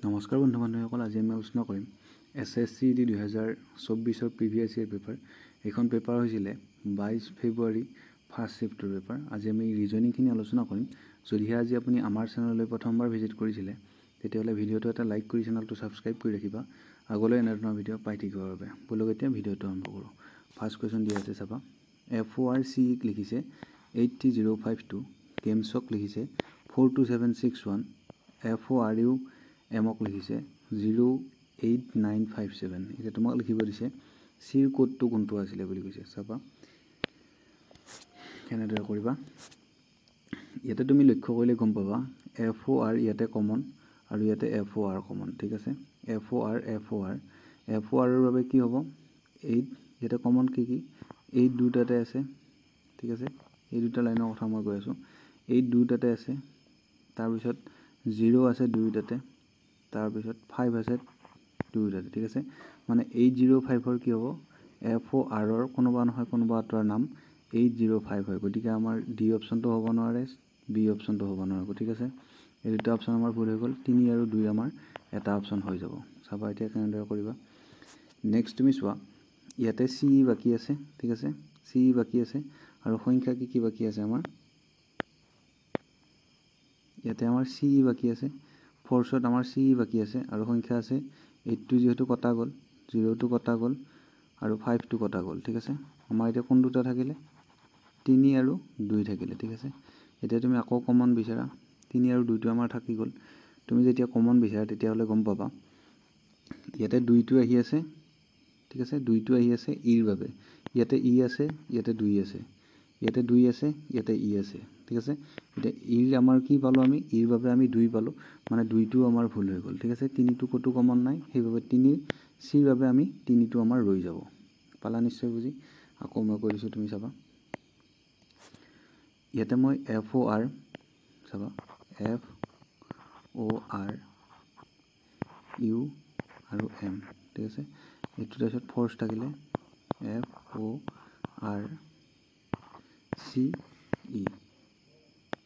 নমস্কাৰ বন্ধু বান্ধৱীসকল, আজি আমি আলোচনা কৰিম SSC 2024 প্ৰিভিয়াছ ইয়েৰ পেপাৰ। এইখন পেপাৰ হৈছিলে 22 ফেব্ৰুৱাৰী ফাৰ্ষ্ট শিফ্টৰ পেপাৰ। আজি আমি ৰিজনিংখিনি আলোচনা কৰিম। যদিহে আজি আপুনি আমাৰ চেনেললৈ প্ৰথমবাৰ ভিজিট কৰিছিলে তেতিয়াহ'লে ভিডিঅ'টো এটা লাইক কৰি চেনেলটো ছাবস্ক্ৰাইব কৰি ৰাখিবা আগলৈ এনেধৰণৰ ভিডিঅ' পাই থাকিবৰ বাবে। বলক এতিয়া ভিডিঅ'টো আৰম্ভ কৰোঁ। ফাৰ্ষ্ট কুৱেশ্যন দিয়া আছে, চাবা। FORCক লিখিছে 83052, গেমছক লিখিছে 42761, FORU এমক লিখিছে 08957। এতিয়া তোমাক লিখিব দিছে চিৰ কোডটো কোনটো আছিলে বুলি কৈছে। চাবা কেনেদৰে কৰিবা। ইয়াতে তুমি লক্ষ্য কৰিলে গম পাবা FOR ইয়াতে কমন আৰু ইয়াতে FOR কমন। ঠিক আছে, FORৰ বাবে কি হ'ব 8, ইয়াতে কমন কি 8 দুটাতে আছে। ঠিক আছে, এই দুটা লাইনৰ কথা মই কৈ আছোঁ। 8 দুটাতে আছে, তাৰপিছত 0 আছে দুয়োটাতে, তাৰপিছত 5 আছে দুয়োটাতে। ঠিক আছে, মানে 805ৰ কি হ'ব FORৰ কোনোবা নহয় কোনোবা এটাৰ নাম 805 হয়। গতিকে আমাৰ ডি অপশ্যনটো হ'ব নোৱাৰে, বি অপশ্যনটো হ'ব নোৱাৰিব। ঠিক আছে, এই দুটা অপশ্যন আমাৰ ভুল হৈ গ'ল। 3 আৰু 2 আমাৰ এটা অপশ্যন হৈ যাব। চাবা এতিয়া কেনেদৰে কৰিবা। নেক্সট তুমি চোৱা, ইয়াতে চি বাকী আছে। ঠিক আছে, চি বাকী আছে আৰু সংখ্যা কি বাকী আছে আমাৰ। ইয়াতে আমাৰ চি বাকী আছে, ফ'ৰ্চত আমাৰ চি বাকী আছে আৰু সংখ্যা আছে 8টো যিহেতু কটা গ'ল, 0টো কটা গ'ল আৰু 5টো কটা গ'ল। ঠিক আছে, আমাৰ এতিয়া কোন দুটা থাকিলে 3 আৰু 2 থাকিলে। ঠিক আছে, এতিয়া তুমি আকৌ কমন বিচাৰা। 3 আৰু 2টো আমাৰ থাকি গ'ল। তুমি যেতিয়া কমন বিচাৰা তেতিয়াহ'লে গম পাবা ইয়াতে 2টো আহি আছে। ঠিক আছে, 2টো আহি আছে ইৰ বাবে। ইয়াতে ই আছে, ইয়াতে 2 আছে, ইয়াতে 2 আছে, ইয়াতে ই আছে। ঠিক আছে, এতিয়া ইৰ আমাৰ কি পালোঁ আমি, ইৰ বাবে আমি 2 পালোঁ, মানে 2টো আমাৰ ভুল হৈ গ'ল। ঠিক আছে, 3টো ক'তো কমন নাই, সেইবাবে 3 চিৰ বাবে আমি 3টো আমাৰ ৰৈ যাব। পালা নিশ্চয় বুজি। আকৌ মই কৈ দিছোঁ, তুমি চাবা। ইয়াতে মই FOR চাবা, FOR U আৰু M। ঠিক আছে, এইটো তাৰপিছত ফ'ৰ্চ থাকিলে FORCE।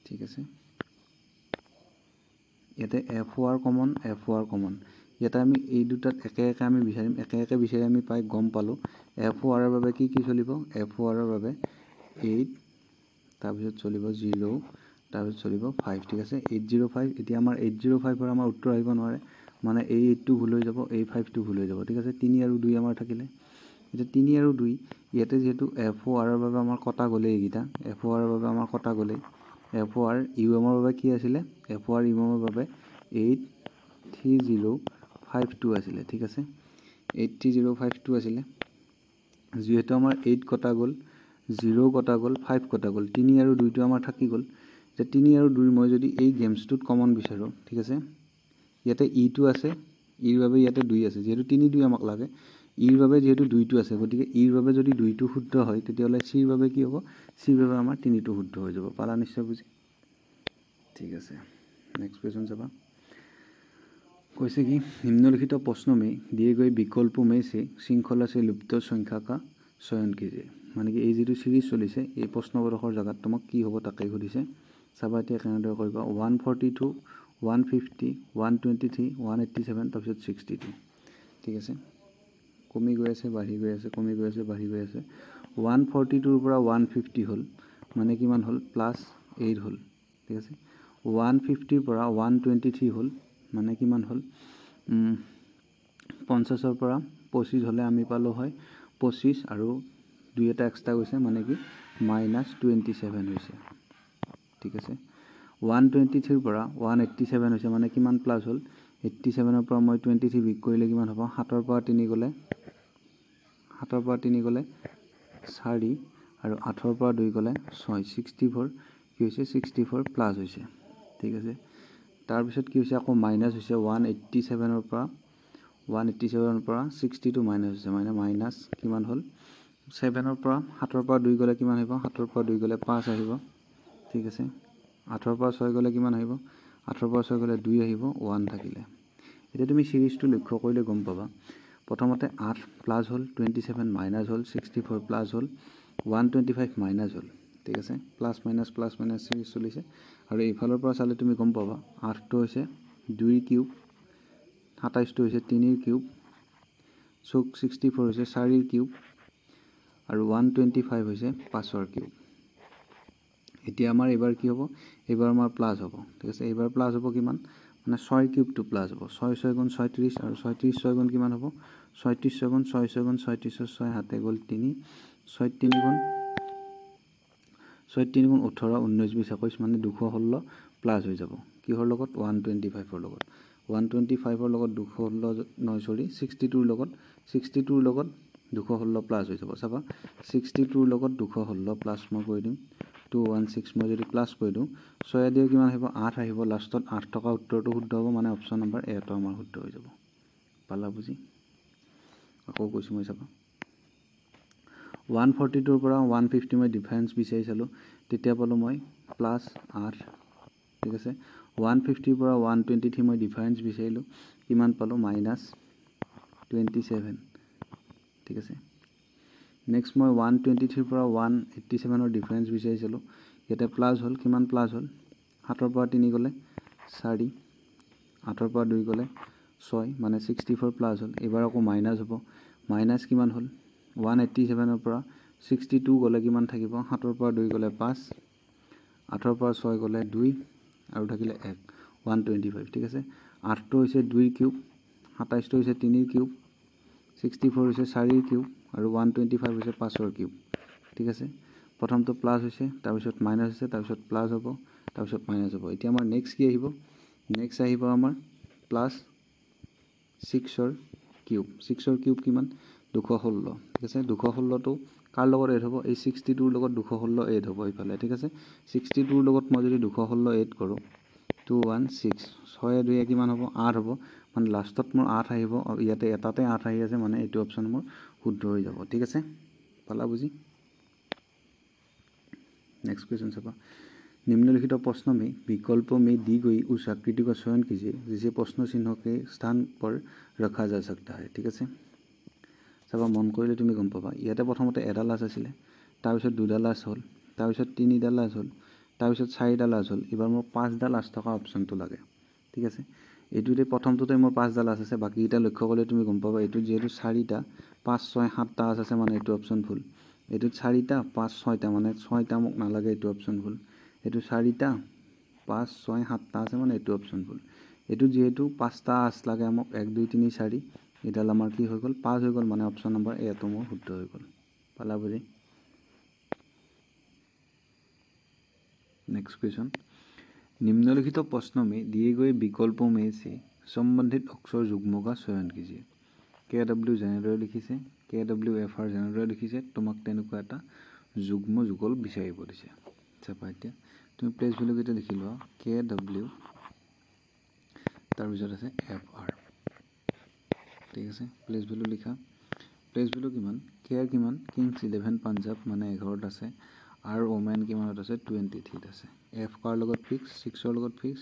ঠিক আছে, ইয়াতে FOR কমন, FOR কমন। ইয়াতে আমি এই দুটাত একে আমি বিচাৰিম, একে বিচাৰি আমি পাই গম পালোঁ FORৰ বাবে কি চলিব। FORৰ বাবে 8, তাৰপিছত চলিব 0, তাৰপিছত চলিব 5। ঠিক আছে, 805। এতিয়া আমাৰ 805ৰ আমাৰ উত্তৰ আহিব নোৱাৰে, মানে এই 8টো ভুল হৈ যাব, এই 5টো ভুল হৈ যাব। ঠিক আছে, 3 আৰু 2 আমাৰ থাকিলে। এতিয়া 3 আৰু 2 ইয়াতে যিহেতু FORৰ বাবে আমাৰ কটা গ'লেই, এইকেইটা FORৰ বাবে আমাৰ কটা গ'লেই। FOR UMৰ বাবে কি আছিলে, FOR UMৰ বাবে 83052 আছিলে। ঠিক আছে, 83052 আছিলে। যিহেতু আমাৰ 8 কটা গ'ল, 0 কটা গ'ল, 5 কটা গ'ল, 3 আৰু 2টো আমাৰ থাকি গ'ল। এতিয়া 3 আৰু 2 মই যদি এই গেমছটোত কমন বিচাৰোঁ, ঠিক আছে, ইয়াতে ইটো আছে, ইৰ বাবে ইয়াতে 2 আছে। যিহেতু 3, 2 আমাক লাগে, ইৰ বাবে যিহেতু 2টো আছে, গতিকে ইৰ বাবে যদি 2টো শুদ্ধ হয় তেতিয়াহ'লে চিৰ বাবে কি হ'ব, চিৰ বাবে আমাৰ 3টো শুদ্ধ হৈ যাব। পালা নিশ্চয় বুজি। ঠিক আছে, নেক্সট কুৱেশ্যন চাবা। কৈছে কি নিম্নলিখিত प्रश्नों में दिए गए विकल्पों में से श्रृंखला से लुप्त संख्या का चयन कीजिए। মানে কি এই যিটো চিৰিজ চলিছে এই প্ৰশ্নবোধকৰ জেগাত তোমাক কি হ'ব তাকে সুধিছে। চাবা এতিয়া কেনেদৰে কৰিবা। 142, 150, 123, 187, তাৰপিছত 62। ঠিক আছে, কমি গৈ আছে, বাঢ়ি গৈ আছে, কমি গৈ আছে, বাঢ়ি গৈ আছে। 142ৰ পৰা 150 হ'ল, মানে কিমান হ'ল +8 হ'ল। ঠিক আছে, 150ৰ পৰা 123 হ'ল, মানে কিমান হ'ল 50ৰ পৰা 25 হ'লে আমি পালোঁ হয় 25 আৰু 2 এটা এক্সট্ৰা গৈছে, মানে কি -27 হৈছে। ঠিক আছে, 123ৰ পৰা 187 হৈছে, মানে কিমান প্লাছ হ'ল 87ৰ পৰা মই 23 বিয়োগ কৰিলে কিমান হ'ব, 7ৰ পৰা 3 গ'লে 4 আৰু 8ৰ পৰা 2 গ'লে 6, 64 কি হৈছে 64 প্লাছ হৈছে। ঠিক আছে, তাৰপিছত কি হৈছে আকৌ মাইনাছ হৈছে 187ৰ পৰা 62 মাইনাছ হৈছে, মানে মাইনাছ কিমান হ'ল 7ৰ পৰা 7ৰ পৰা 2 গ'লে কিমান আহিব, 7ৰ পৰা 2 গ'লে 5 আহিব। ঠিক আছে, 8ৰ পৰা 6 গ'লে কিমান আহিব, 8ৰ পৰা 6 গ'লে 2 আহিব, 1 থাকিলে। এতিয়া তুমি চিৰিজটো লক্ষ্য কৰিলে গম পাবা। প্ৰথমতে 8 প্লাছ হ'ল, 27 মাইনাছ হ'ল, 64 প্লাছ হ'ল, 125 মাইনাছ হ'ল। ঠিক আছে, প্লাছ মাইনাছ চিৰিজ চলিছে। আৰু এইফালৰ পৰা চালে তুমি গম পাবা 8টো হৈছে 2 কিউব, 27টো হৈছে 3ৰ কিউব, 64 হৈছে 4ৰ কিউব আৰু 125 হৈছে 5ৰ কিউব। এতিয়া আমাৰ এইবাৰ কি হ'ব, এইবাৰ আমাৰ প্লাছ হ'ব, ঠিক আছে। এইবাৰ প্লাছ হ'ব কিমান, মানে 6ৰ কিউবটো প্লাছ হ'ব, 6 6 গুণ 36 আৰু 36 6 গুণ কিমান হ'ব, 36 6 গুণ 6 6 গুণ 36 6 হাতে গ'ল 3, 6 3 গুণ 18 19 20 21 মানে 216 প্লাছ হৈ যাব কিহৰ লগত, 125ৰ লগত। 125ৰ লগত 62ৰ লগত 216 প্লাছ হৈ যাব। চাবা 62ৰ লগত 216 প্লাছ মই কৰি দিম 216, মই যদি প্লাছ কৰি দিওঁ 6 দিয়ে কিমান আহিব, 8 আহিব, লাষ্টত 8 থকা উত্তৰটো শুদ্ধ হ'ব, মানে অপশ্যন নম্বৰ এটো আমাৰ শুদ্ধ হৈ যাব। পালা বুজি? আকৌ কৈছোঁ মই, চাবা 142ৰ পৰা 150 মই ডিফাৰেঞ্চ বিচাৰি চালোঁ, তেতিয়া পালোঁ মই প্লাছ 8, ঠিক আছে। 150ৰ পৰা 123 মই ডিফাৰেঞ্চ বিচাৰিলোঁ, কিমান পালোঁ, মাইনাছ 27, ঠিক আছে। নেক্সট মই 123ৰ পৰা 187ৰ ডিফাৰেঞ্চ বিচাৰিছিলোঁ, ইয়াতে প্লাছ হ'ল, কিমান প্লাছ হ'ল, 7ৰ পৰা 3 গ'লে 4, 8ৰ পৰা 2 গ'লে 6 মানে 64 প্লাছ হ'ল। এইবাৰ আকৌ মাইনাছ হ'ব, মাইনাছ কিমান হ'ল, 187ৰ পৰা 62 গ'লে কিমান থাকিব, 7ৰ পৰা 2 গ'লে 5, 8ৰ পৰা 6 গ'লে 2 আৰু থাকিলে 1, 125, ঠিক আছে। 8টো হৈছে 2ৰ কিউব, 27টো হৈছে 3ৰ কিউব, 64 হৈছে 4ৰ কিউব আৰু 125 হৈছে 5ৰ কিউব, ঠিক আছে। প্ৰথমটো প্লাছ হৈছে, তাৰপিছত মাইনাছ হৈছে, তাৰপিছত প্লাছ হ'ব, তাৰপিছত মাইনাছ হ'ব। এতিয়া আমাৰ নেক্সট কি আহিব, নেক্সট আহিব আমাৰ প্লাছ 6ৰ কিউব। 6ৰ কিউব কিমান, 216, ঠিক আছে। 216টো কাৰ লগত এড হ'ব, এই 62ৰ লগত 216 এড হ'ব এইফালে, ঠিক আছে। 62ৰ লগত মই যদি 216 এড কৰোঁ 216, 6 2 কিমান হ'ব, 8 হ'ব, মানে লাষ্টত মোৰ 8 আহিব, আৰু ইয়াতে এটাতে 8 আহি আছে, মানে এইটো অপশ্যন মোৰ শুদ্ধ হৈ যাব, ঠিক আছে। পালা বুজি? नेक्स्ट क्वेश्चन सभा निम्नलिखित प्रश्न में विकल्प में दी गई उस आकृति का चयन कीजिए जिसे प्रश्न चिन्ह के स्थान पर रखा जा सकता है, ठीक है। सभा मन कर तुम गम पा इते प्रथमते एडाल आँच आছিলে, तारपिছত दुडाल आँच हल, तारपिছত तिनिडाल आँच हल, तारपिছত चारिडाल आँच हल, एबार मोर 5डाल आँच थका अपशनটো लागे, ठीक है। এইটোতে প্ৰথমটোতে মোৰ 5ডাল আঁচ আছে, বাকীকেইটা লক্ষ্য কৰিলে তুমি গম পাবা এইটো যিহেতু 4টা 5 6 7টা আঁচ আছে, মানে এইটো অপশ্যন ভুল। এইটোত 4টা 5 6টা মানে 6টা মোক নালাগে, এইটো অপশ্যন ভুল। এইটো 4টা 5 6 7টা আছে, মানে এইটো অপশ্যন ভুল। এইটো যিহেতু 5টা আঁচ লাগে আমাক 1 2 3 4, এডাল আমাৰ কি হৈ গ'ল 5 হৈ গ'ল, মানে অপশ্যন নম্বৰ এটো মোৰ শুদ্ধ হৈ গ'ল। পালা বুজি? नेक्स्ट क्वेश्चन निम्नलिखित प्रश्न में दिए गए विकल्पों में से संबंधित अक्षर युग्म का चयन कीजिए। KW जेनेदरे लिखिছে, KWFR जेनेदरे लिखिছে, তোমাক তেনেকুৱা এটা যুগ্ম যুগল বিচাৰিব দিছে। চাপা এতিয়া তুমি প্লেস ভ্যালু কেইটা লিখি লোৱা, KW তাৰপিছত আছে FR, ঠিক আছে। প্লেস ভ্যালু লিখা, প্লেস ভ্যালু কিমান, কেয়াৰ কিমান, কিংছ 11 পাঞ্জাব মানে 11ত আছে, আৰু ওমেন কিমানত আছে 23ত আছে। এফ কাৰ লগত ফিক্স, 6ৰ লগত ফিক্স,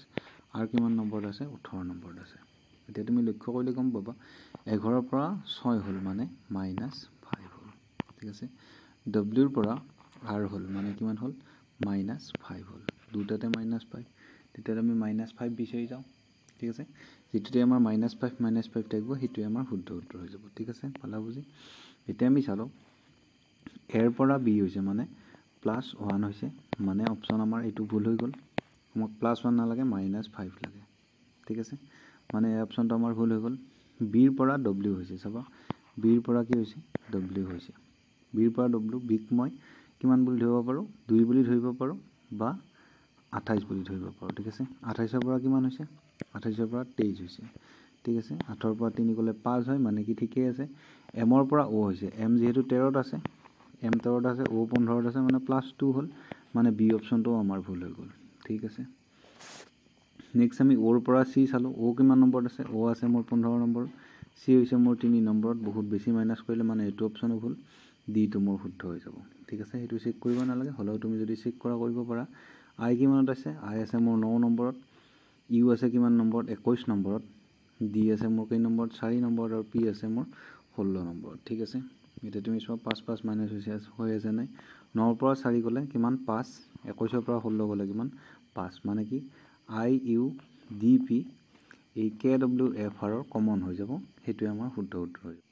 আৰু কিমান নম্বৰত আছে 18 নম্বৰত আছে। এতিয়া তুমি লক্ষ্য কৰিলে গম পাবা 11ৰ পৰা 6 হ'ল মানে -5 হ'ল, ঠিক আছে। ডব্লিউৰ পৰা আৰ হ'ল মানে কিমান হ'ল -5 হ'ল, দুটাতে -5, তেতিয়া আমি -5 বিচাৰি যাওঁ, ঠিক আছে। যেটোতে আমাৰ -5 থাকিব সেইটোৱে আমাৰ শুদ্ধ উত্তৰ হৈ যাব, ঠিক আছে। পালা বুজি? এতিয়া আমি চালোঁ এৰ পৰা বি হৈছে মানে +1 হৈছে, মানে অপশ্যন আমাৰ এইটো ভুল হৈ গ'ল, আমাক +1 নালাগে -5 লাগে, ঠিক আছে। মানে এই অপশ্যনটো আমাৰ ভুল হৈ গ'ল। বিৰ পৰা ডব্লিউ হৈছে, চাবা বিৰ পৰা কি হৈছে ডব্লিউ হৈছে, বিৰ পৰা ডব্লিউ, বিক মই কিমান বুলি ধৰিব পাৰোঁ 2 বুলি ধৰিব পাৰোঁ বা 28 বুলি ধৰিব পাৰোঁ, ঠিক আছে। 28ৰ পৰা কিমান হৈছে 28ৰ পৰা 23 হৈছে, ঠিক আছে। 8ৰ পৰা 3 গ'লে 5 হয়, মানে কি ঠিকেই আছে। এমৰ পৰা অ' হৈছে, এম যিহেতু 13ত আছে, এম 13ত আছে, অ' 15ত আছে, মানে +2 হ'ল, মানে বি অপশ্যনটোও আমাৰ ভুল হৈ গ'ল, ঠিক আছে। নেক্সট আমি অ'ৰ পৰা চি চালোঁ, অ' কিমান নম্বৰত আছে, অ' আছে মোৰ 15 নম্বৰত, চি হৈছে মোৰ 3 নম্বৰত, বহুত বেছি মাইনাছ কৰিলে মানে এইটো অপশ্যনো ভুল, ডিটো মোৰ শুদ্ধ হৈ যাব, ঠিক আছে। সেইটো চেক কৰিব নালাগে, হ'লেও তুমি যদি চেক কৰা কৰিব পাৰা। আই কিমানত আছে, আই আছে মোৰ 9 নম্বৰত, ইউ আছে কিমান নম্বৰত 21 নম্বৰত, ডি আছে মোৰ কেই নম্বৰত 4 নম্বৰত, আৰু পি আছে মোৰ 16 নম্বৰত, ঠিক আছে। এতিয়া তুমি চোৱা 5 5 মাইনাছ হৈ আছে নাই, 9ৰ পৰা 4 গ'লে কিমান 5, 21ৰ পৰা 16 গ'লে কিমান 5, মানে কি আই ইউ ডি পি এই KWFR কমন হৈ যাব, সেইটোৱে আমাৰ শুদ্ধ উত্তৰ হৈ যাব।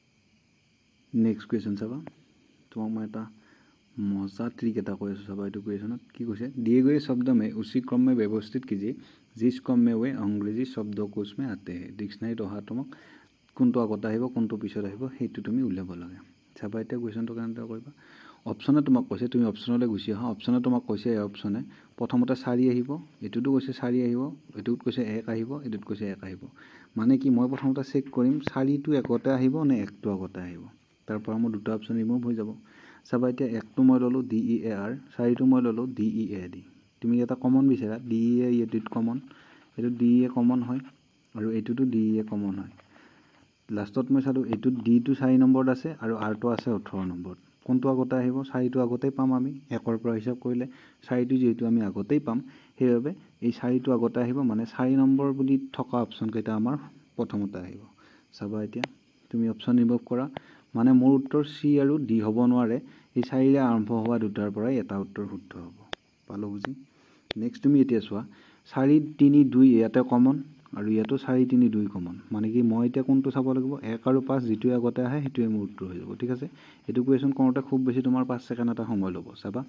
নেক্সট কুৱেশ্যন চাবা, তোমাক মই এটা मजा ट्रिक এটা কৈ আছোঁ চাবা। এইটো কুৱেশ্যনত কি কৈছে, दिए गए शब्द में उसी क्रम में व्यवस्थित कीजिए जिस क्रम में वे अंग्रेजी शब्दकोश में आते हैं। ডিক্সনাৰীত অহা তোমাক কোনটো আগত আহিব কোনটো পিছত আহিব সেইটো তুমি উলিয়াব লাগে। চাবা এতিয়া কুৱেশ্যনটো কেনেদৰে কৰিবা। অপশ্যনে তোমাক কৈছে, তুমি অপশ্যনলৈ গুচি আহা। অপশ্যনে তোমাক কৈছে, এই অপশ্যনে প্ৰথমতে 4 আহিব, এইটোতো কৈছে 4 আহিব, এইটোত কৈছে 1 আহিব, এইটোত কৈছে 1 আহিব। মানে কি মই প্ৰথমতে চেক কৰিম 4টো আগতে আহিব নে 1টো আগতে আহিব। তাৰ পৰা মোৰ দুটা অপশ্যন ৰিমুভ হৈ যাব। চাবা এতিয়া 1টো মই ল'লোঁ DEAR, 4টো মই ল'লোঁ DEAD। তুমি এটা কমন বিচাৰা, DEA এইটোত কমন, এইটোত DEA কমন হয় আৰু এইটোতো DEA কমন হয়। লাষ্টত মই চালোঁ এইটোত ডিটো 4 নম্বৰত আছে আৰু আৰটো আছে 18 নম্বৰত। কোনটো আগতে আহিব, 4টো আগতেই পাম আমি, 1ৰ পৰা হিচাপ কৰিলে 4টো যিহেতু আমি আগতেই পাম, সেইবাবে এই 4টো আগতে আহিব, মানে 4 নম্বৰ বুলি থকা অপশ্যনকেইটা আমাৰ প্ৰথমতে আহিব। চাবা এতিয়া তুমি অপশ্যন ৰিমুভ কৰা, মানে মোৰ উত্তৰ চি আৰু ডি হ'ব নোৱাৰে, এই 4ৰে আৰম্ভ হোৱা দুটাৰ পৰাই এটা উত্তৰ শুদ্ধ হ'ব। পালোঁ বুজি। নেক্সট তুমি এতিয়া চোৱা 4, 3, 2 ইয়াতে কমন আৰু ইয়াতো 4, 3, 2 কমন। মানে কি মই এতিয়া কোনটো চাব লাগিব, 1 আৰু 5 যিটোৱে আগতে আহে সেইটোৱে মোৰ উত্তৰ হৈ যাব। ঠিক আছে, এইটো কুৱেশ্যন কৰোঁতে খুব বেছি তোমাৰ 5 ছেকেণ্ড এটা সময় ল'ব। চাবা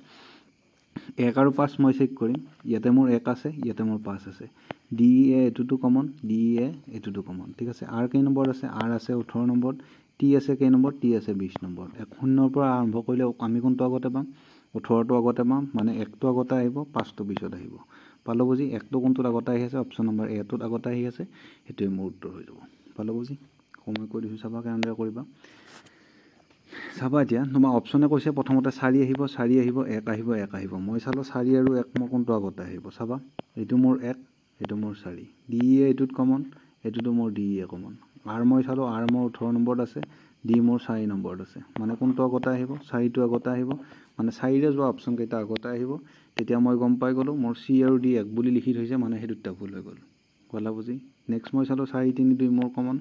1 আৰু 5 মই চেক কৰিম, ইয়াতে মোৰ 1 আছে, ইয়াতে মোৰ 5 আছে। DEA এইটোতো কমন, DEA এইটোতো কমন। ঠিক আছে, আৰ কেই নম্বৰ আছে, আৰ আছে 18 নম্বৰত, টি আছে কেই নম্বৰ, টি আছে 20 নম্বৰত। 0ৰ পৰা আৰম্ভ কৰিলে আমি কোনটো আগতে পাম, 18টো আগতে পাম, মানে 1টো আগতে আহিব, 5টো পিছত আহিব। পালোঁ বুজি। 1টো কোনটোত আগতে আহি আছে, অপশ্যন নম্বৰ এটোত আগতে আহি আছে, সেইটোৱে মোৰ উত্তৰ হৈ যাব। পালোঁ বুজি। সময় কৈ দিছোঁ, চাবা কেনেদৰে কৰিবা। চাবা এতিয়া তোমাৰ অপশ্যনে কৈছে প্ৰথমতে 4 আহিব, 4 আহিব, 1 আহিব, 1 আহিব। মই চালোঁ 4 আৰু 1 মোৰ কোনটো আগতে আহিব। চাবা এইটো মোৰ 1, এইটো মোৰ 4। DEA এইটোত কমন, এইটোতো মোৰ DEA কমন। আৰ মই চালোঁ, আৰ মোৰ 18 নম্বৰত আছে, ডি মোৰ 4 নম্বৰত আছে। মানে কোনটো আগতে আহিব, 4টো আগতে আহিব, মানে 4ৰে যোৱা অপশ্যনকেইটা আগতে আহিব। তেতিয়া মই গম পাই গ'লোঁ মোৰ চি আৰু ডি 1 বুলি লিখি থৈছে, মানে সেই দুটা ভুল হৈ গ'ল। ক'লা বুজি। নেক্সট মই চালোঁ 4, 3, 2 মোৰ কমন,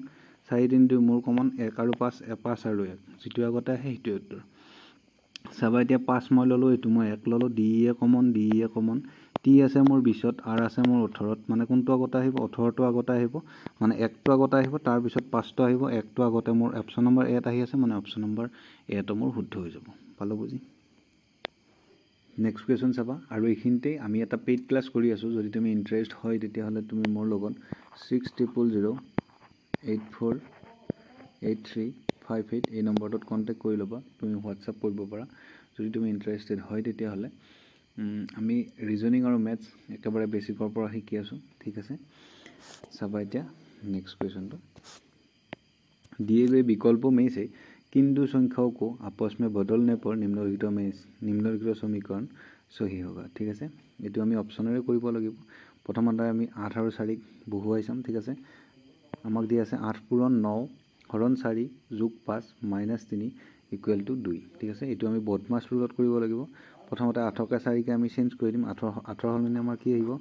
4, 3, 2 মোৰ কমন, 1 আৰু 5, 5 আৰু 1 যিটো আগতে আহে সেইটোৱে উত্তৰ। চাবা এতিয়া 5 মই ল'লোঁ, এইটো মই 1 ল'লোঁ, DEA common, DEA common, T আছে মোৰ 20ত, আৰ আছে মোৰ 18ত, মানে কোনটো আগতে আহিব, 18টো আগতে আহিব, মানে 1টো আগতে আহিব, তাৰপিছত 5টো আহিব, 1টো আগতে মোৰ অপশ্যন নম্বৰ এত আহি আছে, মানে অপশ্যন নম্বৰ এটো মোৰ শুদ্ধ হৈ যাব। পালোঁ বুজি। নেক্সট কুৱেশ্যন চাবা, আৰু এইখিনিতেই আমি এটা পেইড ক্লাছ কৰি আছোঁ। যদি তুমি ইণ্টাৰেষ্ট হয় তেতিয়াহ'লে তুমি মোৰ লগত 6000848358 এই নম্বৰটোত কণ্টেক্ট কৰি ল'বা। তুমি হোৱাটছআপ কৰিব পাৰা যদি তুমি ইণ্টাৰেষ্টেড হয় তেতিয়াহ'লে। আমি ৰিজনিং আৰু মেথছ একেবাৰে বেছিকৰ পৰা শিকি আছোঁ। ঠিক আছে, চাবা এতিয়া নেক্সট কুৱেশ্যনটো। दिए गए विकल्पों में से किन दो संख्याओं को आपस में बदलने पर निम्नलिखित समीकरण सही होगा। ঠিক আছে, এইটো আমি অপশ্যনেৰে কৰিব লাগিব। প্ৰথমতে আমি 8 আৰু 4ক বহুৱাই চাম। ঠিক আছে, আমাক দিয়া আছে 8 পূৰণ 9 হৰণ 4 যোগ 5 -3 = 2। ঠিক আছে, এইটো আমি বদমাছ ৰুলত কৰিব লাগিব। প্ৰথমতে 8কে 4কে আমি চেঞ্জ কৰি দিম। 8 সলনি আমাৰ কি আহিব,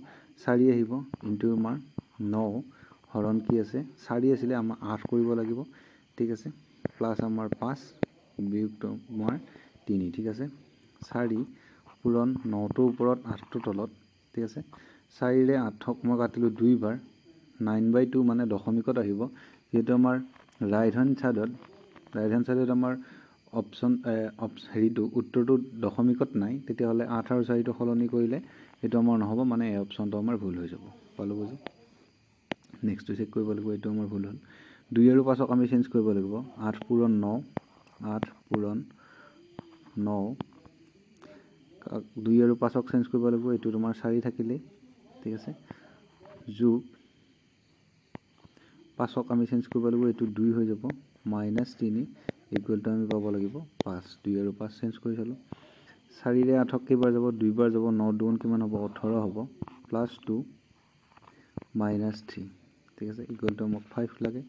4 আহিব, ইনটু আমাৰ 9 হৰণ কি আছে 4 আছিলে, আমাৰ 8 কৰিব লাগিব। ঠিক আছে, প্লাছ আমাৰ 5 বিয়োগ আমাৰ 3। ঠিক আছে, 4 পূৰণ 9টোৰ ওপৰত 8টোৰ তলত। ঠিক আছে, 4ৰে 8ক মই কাটিলোঁ 2 বাৰ, 9/2 মানে দশমিকত আহিব। যিহেতু আমাৰ ৰাইট হেণ্ড চাইডত আমাৰ অপশ্যন হেৰিটো উত্তৰটো দশমিকত নাই, তেতিয়াহ'লে 8 আৰু 4টো সলনি কৰিলে এইটো আমাৰ নহ'ব, মানে এই অপশ্যনটো আমাৰ ভুল হৈ যাব। পালোঁ বুজি। নেক্সটটো চেক কৰিব লাগিব, এইটো আমাৰ ভুল হ'ল। 2 আৰু 5ক আমি চেঞ্জ কৰিব লাগিব। 8 পূৰণ 9, 8 পূৰণ 9, 2 আৰু 5ক চেঞ্জ কৰিব লাগিব, এইটো তোমাৰ 4 থাকিলেই। ঠিক আছে, যোগ 5ক আমি চেঞ্জ কৰিব লাগিব, এইটো 2 হৈ যাব, -3 = আমি পাব লাগিব 5। 2 আৰু 5 চেঞ্জ কৰি চালোঁ। 4ৰে 8ক কেইবাৰ যাব, 2 বাৰ যাব, 9 2 কিমান হ'ব, 18 হ'ব, +2 -3। ঠিক আছে, = মোক 5 লাগে।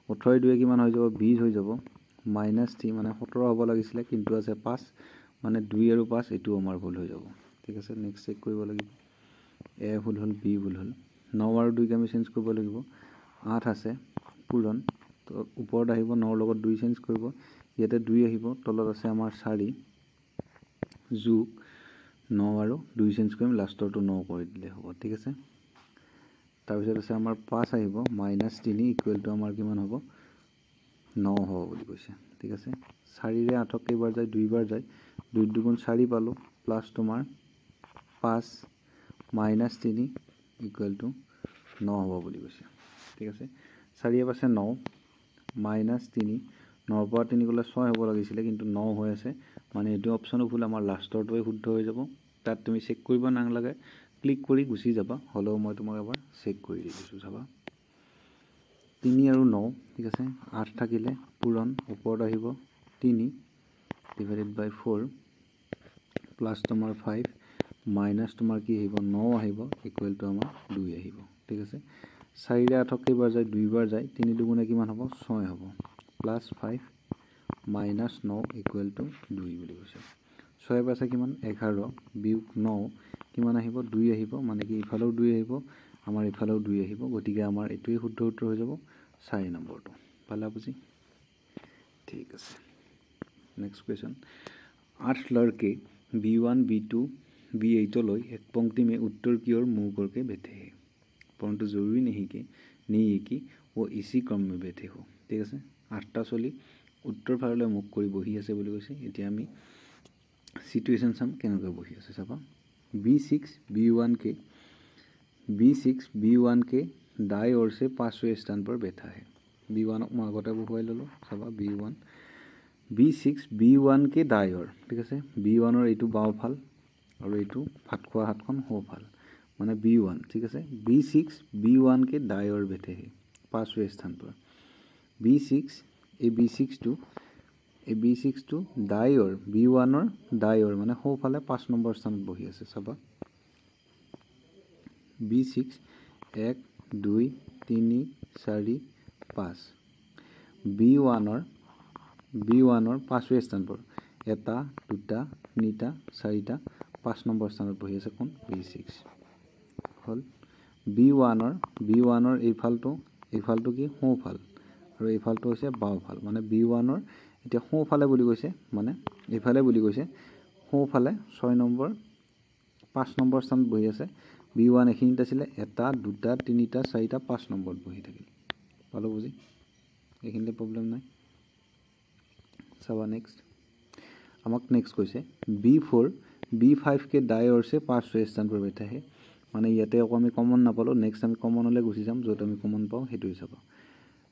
18 2 কিমান হৈ যাব, 20 হৈ যাব, -3 মানে 17 হ'ব লাগিছিলে, কিন্তু আছে 5, মানে 2 আৰু 5 এইটো আমাৰ ভুল হৈ যাব। ঠিক আছে, নেক্সট চেক কৰিব লাগিব। এ ভুল হ'ল, বি ভুল হ'ল। 9 আৰু 2ক আমি চেঞ্জ কৰিব লাগিব। 8 আছে পূৰণ, তো ওপৰত আহিব, 9ৰ লগত 2 চেঞ্জ কৰিব, ইয়াতে 2 আহিব, তলত আছে আমাৰ 4 যোগ 9 আৰু 2 চেঞ্জ কৰিম, লাষ্টৰটো 9 কৰি দিলে হ'ব। ঠিক আছে, তাৰপিছত আছে আমাৰ 5 আহিব -3 ইকুৱেল টু আমাৰ কিমান হ'ব 9 হ'ব বুলি কৈছে ঠিক আছে 4ৰে 8ক কেইবাৰ যায় 2বাৰ যায় 2 2 4 পালোঁ প্লাছ তোমাৰ 5 -3 ইকুৱেল টু 9 হ'ব বুলি কৈছে ঠিক আছে 4 আছে 9 -3 9ৰ পৰা 3 গ'লে 6 হ'ব লাগিছিলে কিন্তু 9 হৈ আছে মানে এইটো অপশ্যনো ভুল আমাৰ লাষ্টৰটোৱে শুদ্ধ হৈ যাব তাত তুমি চেক কৰিব নালাগে ক্লিক কৰি গুচি যাবা হ'লেও মই তোমাক এবাৰ চেক কৰি দিছোঁ চাবা 3 আৰু 9 ঠিক আছে 8 থাকিলে পূৰণ ওপৰত আহিব 3 ডিভাইডেড বাই 4 প্লাছ তোমাৰ 5 মাইনাছ তোমাৰ কি আহিব 9 আহিব ইকুৱেল টু আমাৰ 2 আহিব ঠিক আছে 4ৰে 8ক কেইবাৰ যায় 2বাৰ যায় 3 দুগুণে কিমান হ'ব 6 হ'ব প্লাছ 5 মাইনাছ 9 ইকুৱেল টু 2 বুলি কৈছে 6 পাইছে কিমান 11 বিয়োগ 9 কিমান আহিব 2 আহিব মানে কি ইফালেও 2 আহিব আমাৰ ইফালেও 2 আহিব গতিকে আমাৰ এইটোৱে শুদ্ধ উত্তৰ হৈ যাব 4 নম্বৰটো পালা বুজি ঠিক আছে নেক্সট क्वेश्चन 8 लड़के B1 B2 B8 लय एक पंक्ति में उत्तर की ओर मुंह करके बैठे हैं परंतु जरूरी नहीं कि वो इसी क्रम में बैठे हो ठीक है 8টা চলি उत्तर फाले मुख কৰি বহি আছে বুলি কৈছে এতিয়া আমি সিচুৱেচন চাম কেনেকৈ বহি আছে চাবা B6 B1 के दाएं ओर से 5वें स्थान पर बैठा है B1 মই আগতে বহুৱাই ললো চাবা B1 B6 B1 के दाएं ओर ঠিক আছে B1 ৰ এইটো বাওঁফাল আৰু এইটো ভাত খোৱা হাতখন সোঁফাল মানে B1 ঠিক আছে B6 B1 के दाएं ओर बैठे हैं 5वें स्थान पर B6 এই B6 টো दाएं ओर B1 ৰ दाएं ओर মানে সোঁফালে 5 নম্বৰ স্থানত বহি আছে চাবা B6 1 2 3 4 5 B1 ৰ 5वें স্থান पर এটা দুটা তিনিটা চাৰিটা 5 নম্বৰ স্থানত বহি আছে কোন B6 হল B1 ৰ এইফালটো কি সোঁফাল আৰু এইফালটো হৈছে বাওঁফাল মানে B1 ৰ এতিয়া সোঁফালে বুলি কৈছে মানে এইফালে বুলি কৈছে সোঁফালে 6 নম্বৰ 5 নম্বৰ স্থানত বহি আছে B1 এখিনিত আছিল এটা দুটা তিনিটা চাৰিটা 5 নম্বৰত বহি থাকিল পালো বুজি এখিনিতে প্ৰবলেম নাই চাবা नेक्स्ट আমাক नेक्स्ट কৈছে B4 B5 के दाएं ओर से 5वें स्थान पर बैठा है माने ইয়াতে আকৌ আমি কমন নাপালো नेक्स्ट আমি কমনলে গুছি যাম যত আমি কমন পাও হেতুই চাবা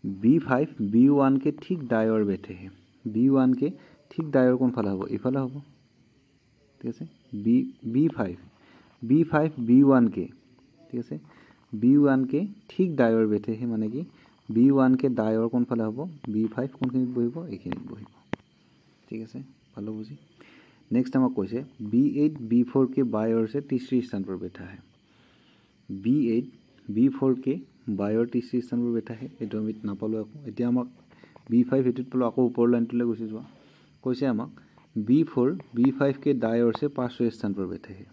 B5 B1 के ठीक दाएं ओर बैठे हैं B1 के ठीक दाएं ओर কোন ফালে হ'ব ইফালে হ'ব ঠিক আছে B5 B1 के ঠিক আছে B1 के ठीक दाएं ओर बैठे हैं माने কি B1 के दाएं ओर কোন ফালে হ'ব B5 কোনখিনিত বহিব এইখিনিত বহিব ठीक है ভালো বুঝি नेक्स्ट আমাক কৈছে B8 B4 के बाएं ओर से तीसरी स्थान पर बैठा है B8 B4 के बाएं ओर तीसरी स्थान पर बैठा है एটো আমি নাপালো আকৌ এতিয়া আমাক B5 এটোত পালো আকৌ ওপৰ লাইনটোলে গুছি যোৱা কৈছে আমাক B4 B5 के दाएं ओर से 5वें स्थान पर बैठे हैं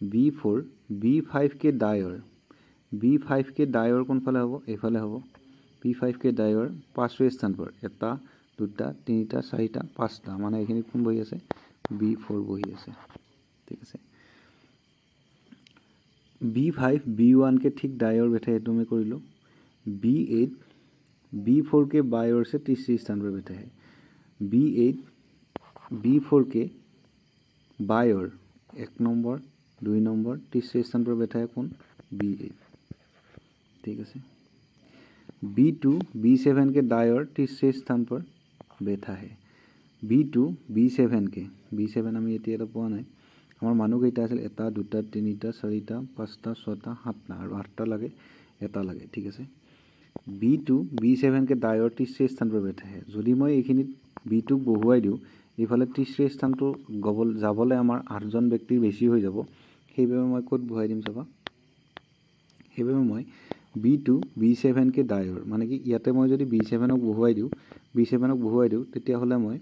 B4 B5 के दाएं ओर কোন ফালে হ'ব এইফালে হ'ব B5 के दाएं ओर 5वें स्थान पर এটা দুটা তিনিটা চাৰিটা পাঁচটা মানে এখিনি কোন বহি আছে B4 বহি আছে ঠিক আছে B5 B1 के ठीक दाएं ओर बैठा है तो मैं करिलो B8 B4 के बाएं ओर से तीसरे स्थान पर बैठा है B8 B4 के बाएं ओर 1 नंबर 2 नंबर तीसरे स्थान पर बैठा है कौन B8 ठीक है B2 B7 के दाएं ओर तीसरे स्थान पर बैठा है B2 B7 আমি এতিয়া পোৱা নাই আমাৰ মানুহ কেইটা আছিল এটা দুটা তিনিটা চাৰিটা পাঁচটা ছটা সাতটা আৰু আঠটা লাগে এটা লাগে ঠিক আছে B2 B7 के दाएं ओर तीसरे स्थान पर बैठा है যদি মই এইখিনিত B2 বহুৱাই দিও ইফালে तीसरे স্থানটো যাবলে আমাৰ 8 জন ব্যক্তিৰ বেছি হৈ যাব সেইভাবে মই কোড বহুৱাই দিম চাবা সেইভাবে মই B2 B7 के दाएं ओर माने कि ইয়াতে মই যদি B7 ক বহুৱাই দিও তেতিয়া হলে মই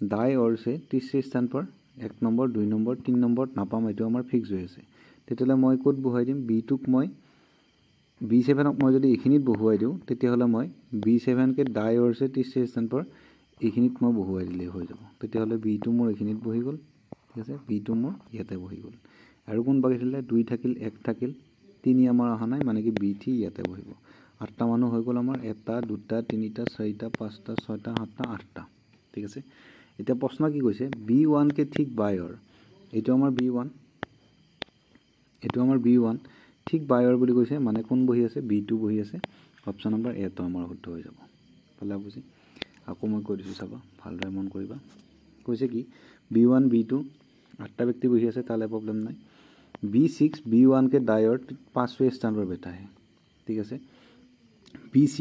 दाएं ओर से तीसरे स्थान पर 1 नंबर 2 नंबर 3 नंबर নাপাম এটো আমাৰ ফিক্স হৈ আছে তেতিয়ালে মই কোড বহুৱাই দিম B2 ক মই B7 ক মই যদি এখিনিত বহুৱাই দিও তেতিয়া হলে মই B7 के दाएं ओर से तीसरे स्थान पर এখিনিত মই বহুৱাই দিলে হৈ যাব তেতিয়া হলে B2 মোৰ এখিনিত বহি গল ঠিক আছে B2 মোৰ ইয়াতে বহি গল আৰু কোন বাকি থাকিলে 2 থাকিল 1 থাকিল তিনি আমাৰ অহা নাই মানে কি B3 ইয়াতে বহিব 8টা মানুহ হৈ গ'ল আমাৰ 1 2 3 4 5 6 7 8টা ঠিক আছে এতিয়া প্ৰশ্ন কি কৈছে B1 কে ঠিক বায়ৰ এইটো আমাৰ B1 ঠিক বায়ৰ বুলি কৈছে মানে কোন বহি আছে B2 বহি আছে অপচন নম্বৰ A তো আমাৰ শুদ্ধ হৈ যাব পালা বুজি আকৌ মই কৈ দিছো চাবা ভালদৰে মন কৰিবা কৈছে কি B1 B2 8টা ব্যক্তি বহি আছে তালে প্ৰবলেম নাই B6 B1 के डायोड 5वें स्थान पर बैठा है ठीक है B6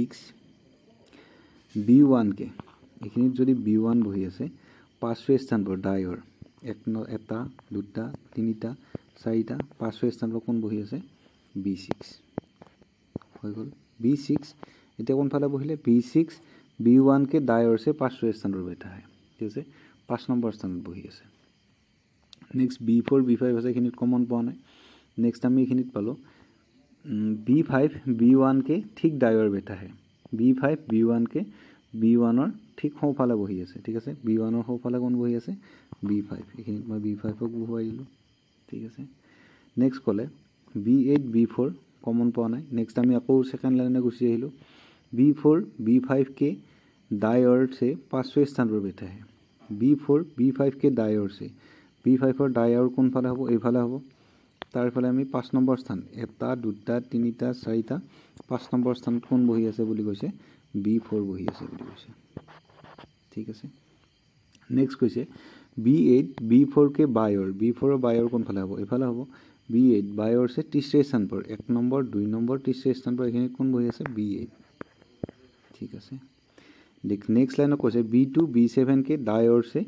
B1 के এখিনিত যদি B1 বহি আছে 5वें स्थान पर डायोड এটা দুটা তিনিটা চাৰিটা 5वें स्थान पर কোন বহি আছে B6 হৈ গল B6 এটা কোন ফালে বহিলে B6 B1 के डायोड से 5वें स्थान पर बैठा है ঠিক আছে 5 নম্বৰ স্থানত বহি আছে नेक्स्ट B4 B5 আছে এখিনিত কমন পোৱা নাই नेक्स्ट আমি এখিনিত পালো B5 B1 के ठीक डायोड बैठा है B5 B1 के B1 ৰ ঠিক সোঁফালে বহি আছে ঠিক আছে B1 ৰ সোঁফালে কোন বহি আছে B5 এখিনিত মই B5 ক বহুৱাই দিলো ঠিক আছে नेक्स्ट কলে B8 B4 কমন পোৱা নাই नेक्स्ट আমি আকৌ সেকেন্ড লাইনে গুছি আহিলো B4 B5 के डायोड से 5वें स्थान पर बैठा है B4 B5 के डायोड से B5 ৰ ডায়োড কোন ফালে হ'ব এই ফালে হ'ব তাৰ ফালে আমি 5 নম্বৰ স্থান এটা দুটা তিনিটা চাৰিটা 5 নম্বৰ স্থানত কোন বহি আছে বুলি কৈছে B4 বহি আছে বুলি কৈছে ঠিক আছে नेक्स्ट কৈছে B8 B4 के बायोर B4 ৰ बायोर কোন ফালে হ'ব এই ফালে হ'ব B8 बायोर से तीसरे स्थान पर 1 নম্বৰ 2 নম্বৰ तीसरे स्थान पर এখানে কোন বহি আছে B8 ঠিক আছে नेक्स्ट लाइन কৈছে B2 B7 के डायोड से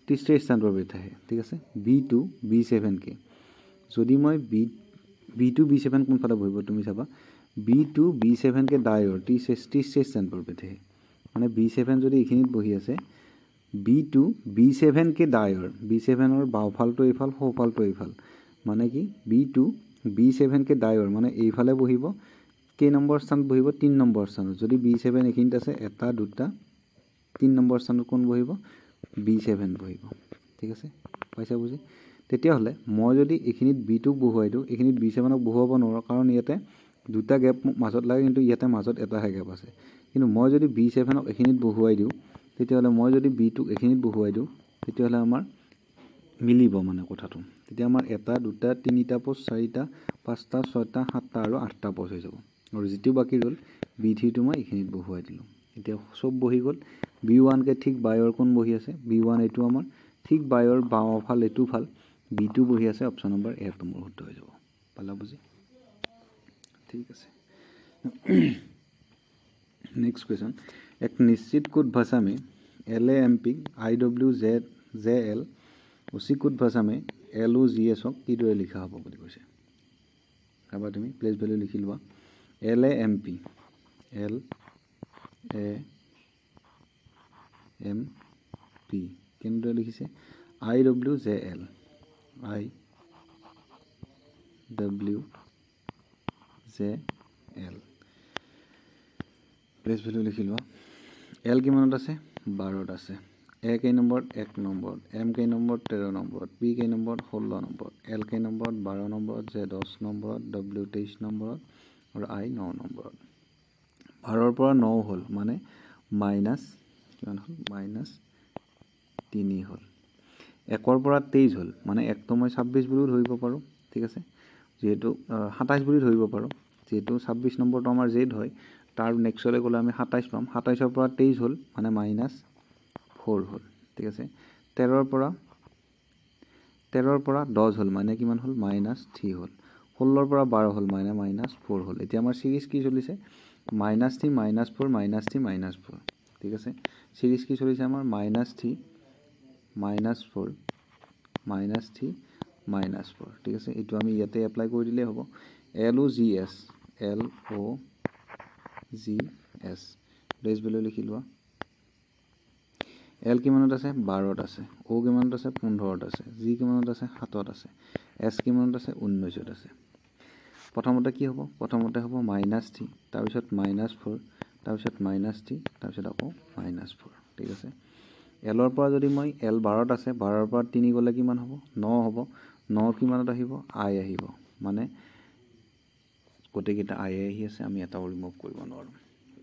तीसरे स्थान पर बैठा है ठीक है B2 B7 के যদি মই B2 B7 কোন ফালে বহিব তুমি চাবা B2 B7 के डायोड तीसरे स्थान पर बैठे है মানে B7 যদি এখিনিত বহি আছে B2 B7 के डायोड B7 ৰ বাওফালটো এইফাল সোঁফালটো এইফাল মানে কি B2 B7 के डायोड মানে এইফালে বহিব কে নম্বৰ স্থানত বহিব 3 নম্বৰ স্থানত যদি B7 এখিনিত আছে এটা দুটা 3 নম্বৰ স্থানত কোন বহিব B7 বহিব ঠিক আছে পাইছা বুজি তেতিয়া হলে মই যদি এখিনিত B2 ক বহুৱাই দিও এখিনিত B7 ক বহুৱাব নোৱাৰো কাৰণ ইয়াতে দুটা গ্যাপ মাজত লাগে কিন্তু ইয়াতে মাজত এটা গ্যাপ আছে কিন্তু মই যদি B7 ক এখিনিত বহুৱাই দিও তেতিয়া হলে মই যদি B2 ক এখিনিত বহুৱাই দিও তেতিয়া হলে আমাৰ মিলিব মানে কথাটো তেতিয়া আমাৰ এটা দুটা তিনিটা পোষ্ট চাৰিটা পাঁচটা ছয়টা সাতটা আৰু আঠটা পোষ্ট হৈ যাব আৰু যেটো বাকি ৰল B3 টো মই এখিনিত বহুৱাই দিলো এতিয়া সব বহি গল B1 के ठीक बायोर কোন বহি আছে B1 এটো আমাৰ ঠিক বায়োৰ বাওফাল এটো ফাল B2 বহি আছে অপচন নম্বৰ A তো মোৰ শুদ্ধ হৈ যাব পালা বুজি ঠিক আছে नेक्स्ट क्वेश्चन एक निश्चित कोड भाषा में LAMP IWZL उसी कोड भाषा में LOGS की दरे लिखा হ'ব বুলি কৈছে আবা তুমি প্লেস ভ্যালু লিখি লবা LAMP LAMP কেনেদৰে লিখিছে IWZL IWZL প্লেস ভ্যালু লিখি লবা L কিমানত আছে 12 আছে A কেই নম্বৰ 1 নম্বৰ M কেই নম্বৰ 13 নম্বৰ P কেই নম্বৰ 16 নম্বৰ L কেই number 12 number Z 10 number W 23 number আৰু I 9 নম্বৰ 12 পৰা 9 হল মানে মাইনাস কিমান হল মাইনাস 3 হল 1 ৰ পৰা 23 হল মানে 1 তো মই 26 বুলি ধৰিব পাৰো ঠিক আছে যেহেতু 27 বুলি ধৰিব পাৰো যেহেতু 26 নম্বৰটো আমাৰ Z হয় তাৰ নেক্সটলে গলে আমি 27 পাম 27 ৰ পৰা 23 হল মানে মাইনাস 4 হল ঠিক আছে 13 ৰ পৰা 10 হল মানে কিমান হল মাইনাস 3 হল 16 ৰ পৰা 12 হল মানে মাইনাস 4 হল এতিয়া আমাৰ সিরিজ কি চলিছে মাইনাস 3 মাইনাস 4 মাইনাস 3 মাইনাস 4 ঠিক আছে সিরিজ কি চলিছে আমাৰ মাইনাস 3 মাইনাস 4 মাইনাস 3 মাইনাস 4 ঠিক আছে এটো আমি ইয়াতে এপ্লাই কৰি দিলে হ'ব LOGS প্লেস ভ্যালু লিখি লোৱা L কিমানত আছে 12 ত আছে O কিমানত আছে 15 ত আছে G কিমানত আছে 7 ত আছে S কিমানত আছে 19 ত আছে প্ৰথমতে কি হ'ব প্ৰথমতে হ'ব -3 তাৰ পিছত -4 তাৰ পিছত -3 তাৰ পিছত আকৌ -4 ঠিক আছে L ৰ পৰা যদি মই L 12 ত আছে 12 ৰ পৰা 3 গলে কিমান হ'ব 9 হ'ব 9 কিমানত আহিব I আহিব মানে গোটেইকেইটা আই আহি আছে, আমি এটাও ৰিমুভ কৰিব নোৱাৰোঁ।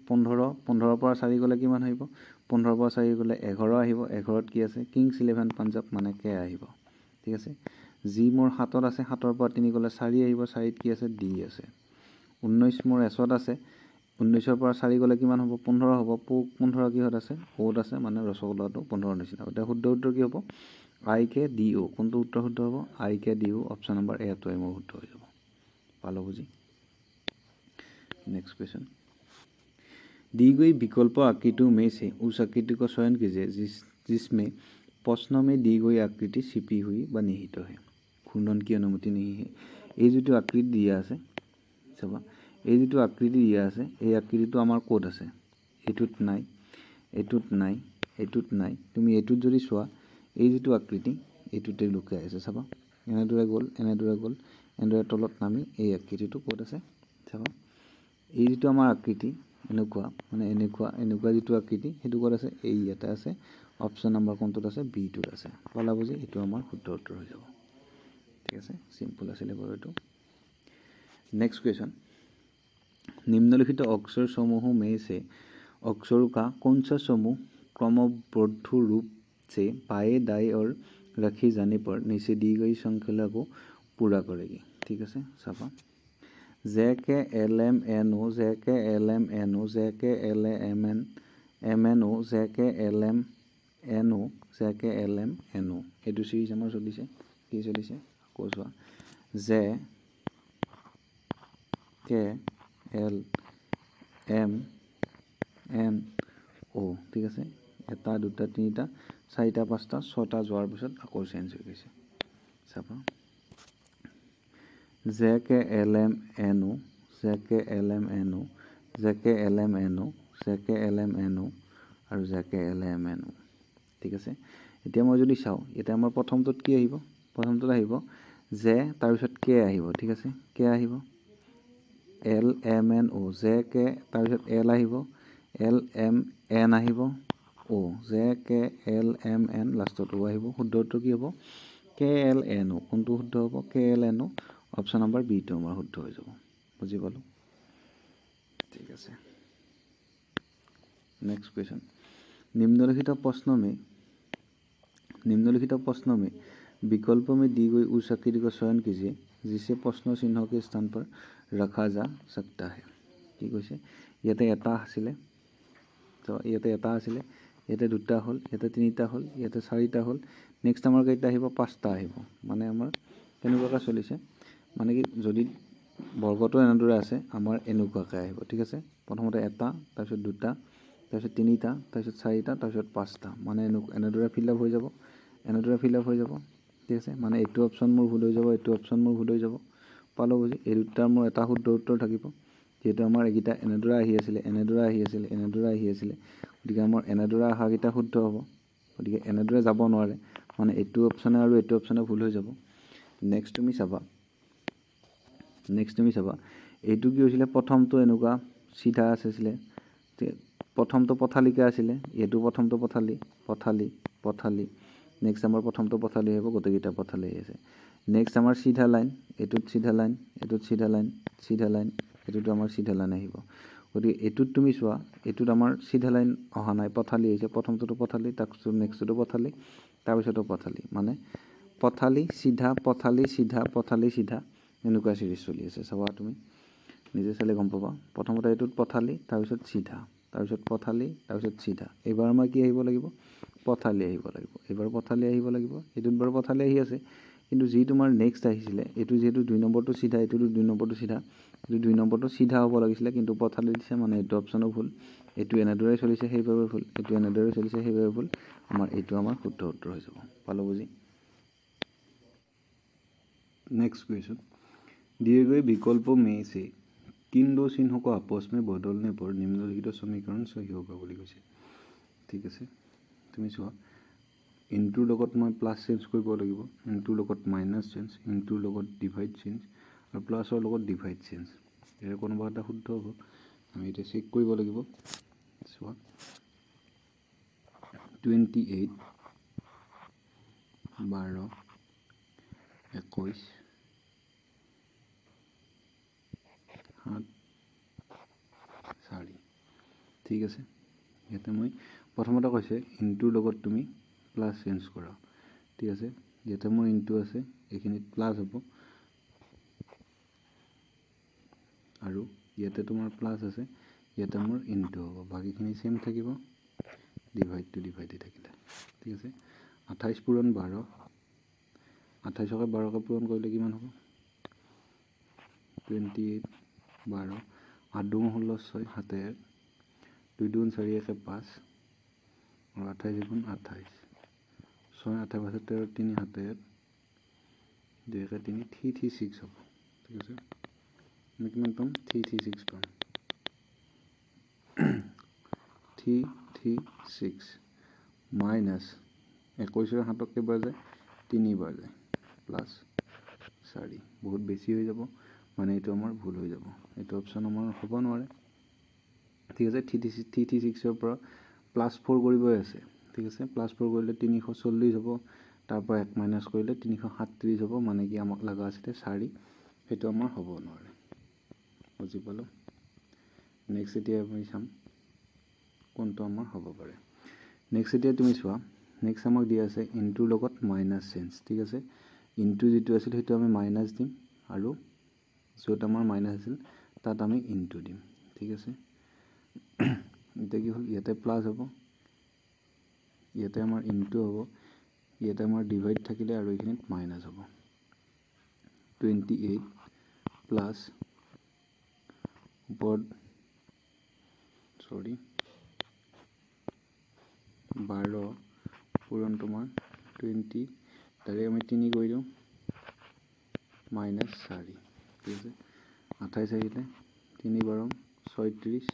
15 পৰা 4 গ'লে কিমান আহিব? 15 পৰা 4 গ'লে 11 আহিব। 11ত কি আছে? কিংছ 11 পাঞ্জাৱ মানে কে আহিব। ঠিক আছে। জি মোৰ 7ত আছে, 7ৰ পৰা 3 গ'লে 4 আহিব। 4ত কি আছে? ডি আছে। 19 মোৰ এছত আছে, 19ৰ পৰা 4 গ'লে কিমান হ'ব? 15 হ'ব। 15 কিহত আছে? অ'ত আছে, মানে ৰসগোল্লাটো 15 নিচিনা। এতিয়া শুদ্ধ উত্তৰ কি হ'ব? I K D O'. কোনটো উত্তৰ শুদ্ধ হ'ব? I K D O'. Option number এটোৱে মোৰ শুদ্ধ হৈ যাব। পালো বুজি। Next question. दी गई विकल्प आकृतियों में से उस आकृति को चयन कीजिए जिसमें प्रश्न में दी गई आकृति छिपी हुई व निहित है। घूर्णन की अनुमति नहीं है। এই যিটো আকৃতি দিয়া আছে চাবা, এই যিটো আকৃতি দিয়া আছে, এই আকৃতিটো আমাৰ ক'ত আছে? এইটোত নাই, এইটোত নাই, এইটোত নাই। তুমি এইটোত যদি চোৱা, এই যিটো আকৃতি এইটোতে লুকাই আছে চাবা। এনেদৰে গ'ল, এনেদৰে গ'ল, এনেদৰে তলত নামি এই আকৃতিটো ক'ত আছে চাবা। এই যিটো আমাৰ আকৃতি এনেকুৱা, মানে এনেকুৱা এনেকুৱা যিটো আকৃতি সেইটো ক'ত আছে? এই ইয়াতে আছে। অপশ্যন নম্বৰ কোনটোত আছে? বিটোত আছে। পালা বুজি। এইটো আমাৰ শুদ্ধ উত্তৰ হৈ যাব। ঠিক আছে, সিম্পল আছিলে বাৰু এইটো। Next question. निम्नलिखित अक्षर समूहों में से अक्षरों का कौन सा समूह क्रमबद्ध रूप से बाएं दाएं और रखी जाने पर नीचे दी गई श्रृंखला को पूरा करेगी? ठीक है, साफा। जे के एल एम एन ओ, जे के एल एम एन ओ, जे के एल एम एन ओ, जे के एल एम एन ओ, जे के एल एम एन ओ। এইটো চিৰিজ আমাৰ চলিছে। কি চলিছে? আকৌ চোৱা। যে কে এল এম এন অ'। ঠিক আছে। এটা দুটা তিনিটা চাৰিটা পাঁচটা ছটা যোৱাৰ পিছত আকৌ চেঞ্জ হৈ গৈছে চাবা। जे के एल एम एन ओ, जे के एल एम एन ओ, जे के एल एम एन ओ, जे के एल एम एन ओ আৰু जे के एल एम एन ओ। ঠিক আছে। এতিয়া মই যদি চাওঁ, এতিয়া আমাৰ প্ৰথমটোত কি আহিব? প্ৰথমটোত আহিব যে, তাৰপিছত কে আহিব। ঠিক আছে, কে আহিব। এল এম এন অ', যে কে, তাৰপিছত এল আহিব, এল এম এন আহিব, অ', যে কে এল এম এন, লাষ্টত অ' আহিব। শুদ্ধ উত্তৰ কি হ'ব? K L N O'. কোনটো শুদ্ধ হ'ব? K L N O'. Option number বিটো আমাৰ শুদ্ধ হৈ যাব। বুজি পালোঁ। ঠিক আছে। Next question. निम्नलिखित प्रश्न में विकल्प में दी गई उस आकृति को चयन कीजिए जिसे प्रश्न चिन्ह के स्थान पर रखा जा सकता है। কি কৈছে? ইয়াতে এটা আছিলে, তো ইয়াতে এটা আছিলে, ইয়াতে দুটা হ'ল, ইয়াতে তিনিটা হ'ল, ইয়াতে চাৰিটা হ'ল। নেক্সট আমাৰ কেইটা আহিব? পাঁচটা আহিব। মানে আমাৰ কেনেকুৱাকৈ চলিছে, মানে কি যদি বৰ্গটো এনেদৰে আছে, আমাৰ এনেকুৱাকৈ আহিব। ঠিক আছে। প্ৰথমতে এটা, তাৰপিছত দুটা, তাৰপিছত তিনিটা, তাৰপিছত চাৰিটা, তাৰপিছত পাঁচটা, মানে এনেদৰে ফিল আপ হৈ যাব, এনেদৰে ফিল আপ হৈ যাব। ঠিক আছে। মানে এইটো অপশ্যন মোৰ ভুল হৈ যাব, এইটো অপশ্যন মোৰ ভুল হৈ যাব। পালোঁ বুজি। এই দুটাৰ মোৰ এটা শুদ্ধ উত্তৰ থাকিব, যিহেতু আমাৰ এইকেইটা এনেদৰে আহি আছিলে, এনেদৰে আহি আছিলে, এনেদৰে আহি আছিলে। গতিকে আমাৰ এনেদৰে অহাকেইটা শুদ্ধ হ'ব। গতিকে এনেদৰে যাব নোৱাৰে, মানে এইটো অপশ্যনে আৰু এইটো অপশ্যনে ভুল হৈ যাব। নেক্সট তুমি চাবা, এইটো কি হৈছিলে? প্ৰথমটো এনেকুৱা চিধা আছিলে, প্ৰথমটো পথালিকৈ আছিলে, এইটো প্ৰথমটো পথালি, পথালি, পথালি। নেক্সট আমাৰ প্ৰথমটো পথালি আহিব, গোটেইকেইটা পথালি আহি আছে। নেক্সট আমাৰ চিধা লাইন, এইটোত চিধা লাইন, এইটোত চিধা লাইন, চিধা লাইন, এইটোতো আমাৰ চিধা লাইন আহিব। গতিকে এইটোত তুমি চোৱা, এইটোত আমাৰ চিধা লাইন অহা নাই, পথালি আহিছে। প্ৰথমটোতো পথালি, তাৰপিছত নেক্সটটো পথালি, তাৰপিছতো পথালি, মানে পথালি চিধা, পথালি চিধা, পথালি চিধা, এনেকুৱা চিৰিজ চলি আছে। চাবা তুমি নিজে চালে গম পাবা। প্ৰথমতে এইটোত পথালি, তাৰপিছত চিধা, তাৰপিছত পথালি, তাৰপিছত চিধা। এইবাৰ আমাৰ কি আহিব লাগিব? পথালি আহিব লাগিব। এইবাৰ পথালি আহিব লাগিব। এইটোত বাৰু পথালি আহি আছে, কিন্তু যি তোমাৰ নেক্সট আহিছিলে, এইটো যিহেতু 2 নম্বৰটো চিধা, এইটোতো 2 নম্বৰটো চিধা, এইটো 2 নম্বৰটো চিধা হ'ব লাগিছিলে, কিন্তু পথালি দিছে, মানে এইটো অপশ্যনো ভুল। এইটো এনেদৰে চলিছে, সেইবাবে ভুল। এইটো এনেদৰে চলিছে, সেইবাবে ভুল। এইটো আমাৰ শুদ্ধ উত্তৰ হৈ যাব। পালোঁ বুজি। Next question. दिए गए विकल्पों में से किन दो चिन्हों को आपस में बदलने पर निम्नलिखित समीकरण सही होगा বুলি কৈছে। ঠিক আছে। তুমি চোৱা, ইনটোৰ লগত মই প্লাছ চেঞ্জ কৰিব লাগিব, ইনটোৰ লগত মাইনাছ চেঞ্জ, ইনটোৰ লগত ডিভাইড চেঞ্জ, আৰু প্লাছৰ লগত ডিভাইড চেঞ্জ। ইয়াৰ কোনোবা এটা শুদ্ধ হ'ব। আমি এতিয়া চেক কৰিব লাগিব। চোৱা, 28, 12, 21, 7 4 ঠিক আছে ইয়াতে মই প্ৰথমতে কৈছে ইনটুৰ লগত তুমি প্লাস চেঞ্জ কৰা ঠিক আছে ইয়াতে মোৰ ইনটু আছে এইখিনিত প্লাস হ'ব আৰু ইয়াতে তোমাৰ প্লাস আছে ইয়াতে মোৰ ইনটু হ'ব বাকিখিনি সেম থাকিব ডিভাইড টু ডিভাইডে থাকিলে ঠিক আছে 28 পূৰণ 12 28 কে 12 কে পূৰণ কৰিলে কিমান হ'ব 28 12 8 2 16 6 7 2 2 4 1 5 और 28 गुण 28 6 8 5 13 3 7 2 1 3 336 হ'ব ঠিক আছে আমি কিমান পাম 336 পাম 336 মাইনাস 21 ৰ হাতক কেইবাৰ যায় 3 বাৰ যায় প্লাস 4 বহুত বেছি হৈ যাব মানে এটো আমাৰ ভুল হৈ যাব এটো অপচন আমাৰ হ'ব নোৱাৰে ঠিক আছে 336 ৰ পৰা +4 কৰিবই আছে ঠিক আছে +4 কৰিলে 340 হ'ব তাৰ পৰা 1 মাইনাস কৰিলে 337 হ'ব মানে কি আমাক লাগা আছে 4 হেতু আমাৰ হ'ব নোৱাৰে বুজি পালো নেক্সট এতিয়া আমি চাম কোনটো আমাৰ হ'ব পাৰে নেক্সট এতিয়া তুমি চোৱা নেক্সট আমাক দিয়া আছে ইনটুৰ লগত মাইনাস চেঞ্জ ঠিক আছে ইনটু যেটো আছিল হেতু আমি মাইনাস দিম আৰু যত আমাৰ মাইনাস আছিল তাত আমি ইনটু দিম ঠিক আছে এটা কি হল ইয়াতে প্লাস হ'ব ইয়াতে আমাৰ ইনটু হ'ব ইয়াতে আমাৰ ডিভাইড থাকিলে আৰু এইখিনিত মাইনাস হ'ব 28 প্লাস ওপৰত 12 পূৰণ তোমাৰ 20 তাৰে আমি 3 কৰি দিওঁ মাইনাস 4 ঠিক আছে 28 আহিলে 3 12 36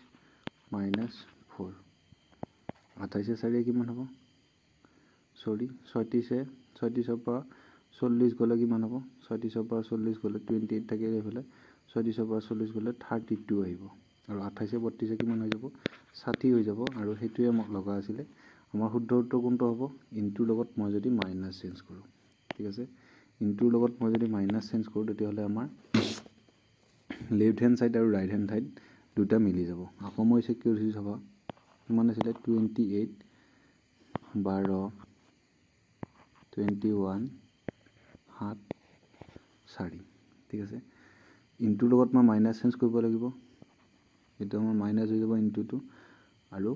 মাইনাস 4 28 4 কিমান হ'ব সৰি 36 ৰ পৰা 40 গলে কিমান হ'ব 36 ৰ পৰা 40 গলে 28 থাকিলে হলে 36 ৰ পৰা 40 গলে 32 আহিব আৰু 28 32 কিমান হৈ যাব 60 হৈ যাব আৰু হেতুৱে আমাক লগা আছিল আমাৰ শুদ্ধ উত্তৰ কোনটো হ'ব ইনটুৰ লগত মই যদি মাইনাস চেঞ্জ কৰো ঠিক আছে ইনটুৰ লগত মই যদি মাইনাস চেঞ্জ কৰো তেতিয়া হলে আমাৰ লেফট হ্যান্ড সাইড আৰু ৰাইট হ্যান্ড সাইড দুটা মিলি যাব আকৌ মই চেক কৰিছো চাবা কিমান আছিল 28 12 21 7 4 ঠিক আছে ইনটুৰ লগত মই মাইনাস চেঞ্জ কৰিব লাগিব এটা আমাৰ মাইনাস হৈ যাব ইনটু টু আৰু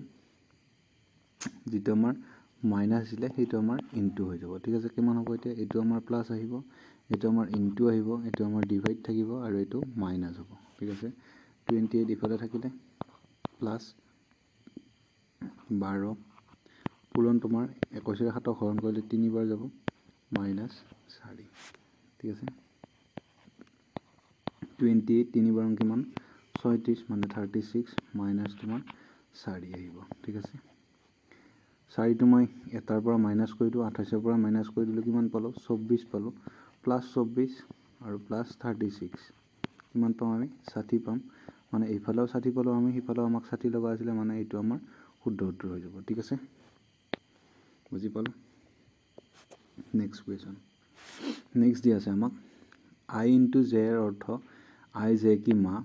যেটো আমাৰ মাইনাস আছিল হেতু আমাৰ ইনটু হৈ যাব ঠিক আছে কিমান হ'ব এতিয়া এটো আমাৰ প্লাস আহিব এটো আমাৰ ইনটু আহিব এটো আমাৰ ডিভাইড থাকিব আৰু এটো মাইনাস হ'ব ঠিক আছে 28 ইফালে থাকিলে প্লাস 12 পূৰণ তোমাৰ 21 ৰ হাতক হৰণ কৰিলে 3 বাৰ যাব মাইনাস 4 ঠিক আছে 28 3 বাৰ কিমান 36 মানে 36 মাইনাস তোমাৰ 4 আহিব ঠিক আছে 4 টো মই এটাৰ পৰা মাইনাস কৰি দিও 28 ৰ পৰা মাইনাস কৰি দিলো কিমান পালো 24 পালো প্লাস 24 আৰু প্লাস 36 কিমান পাম আমি 60 পাম মানে এইফালেও 60 পালো আমি হিফালেও আমাক 60 লগা আছিল মানে এটো আমাৰ শুদ্ধ উত্তৰ হৈ যাব ঠিক আছে বুজি পালো নেক্সট কোৱেশ্চন নেক্সট দিয়া আছে আমাক i * j এর অর্থ i j কি মা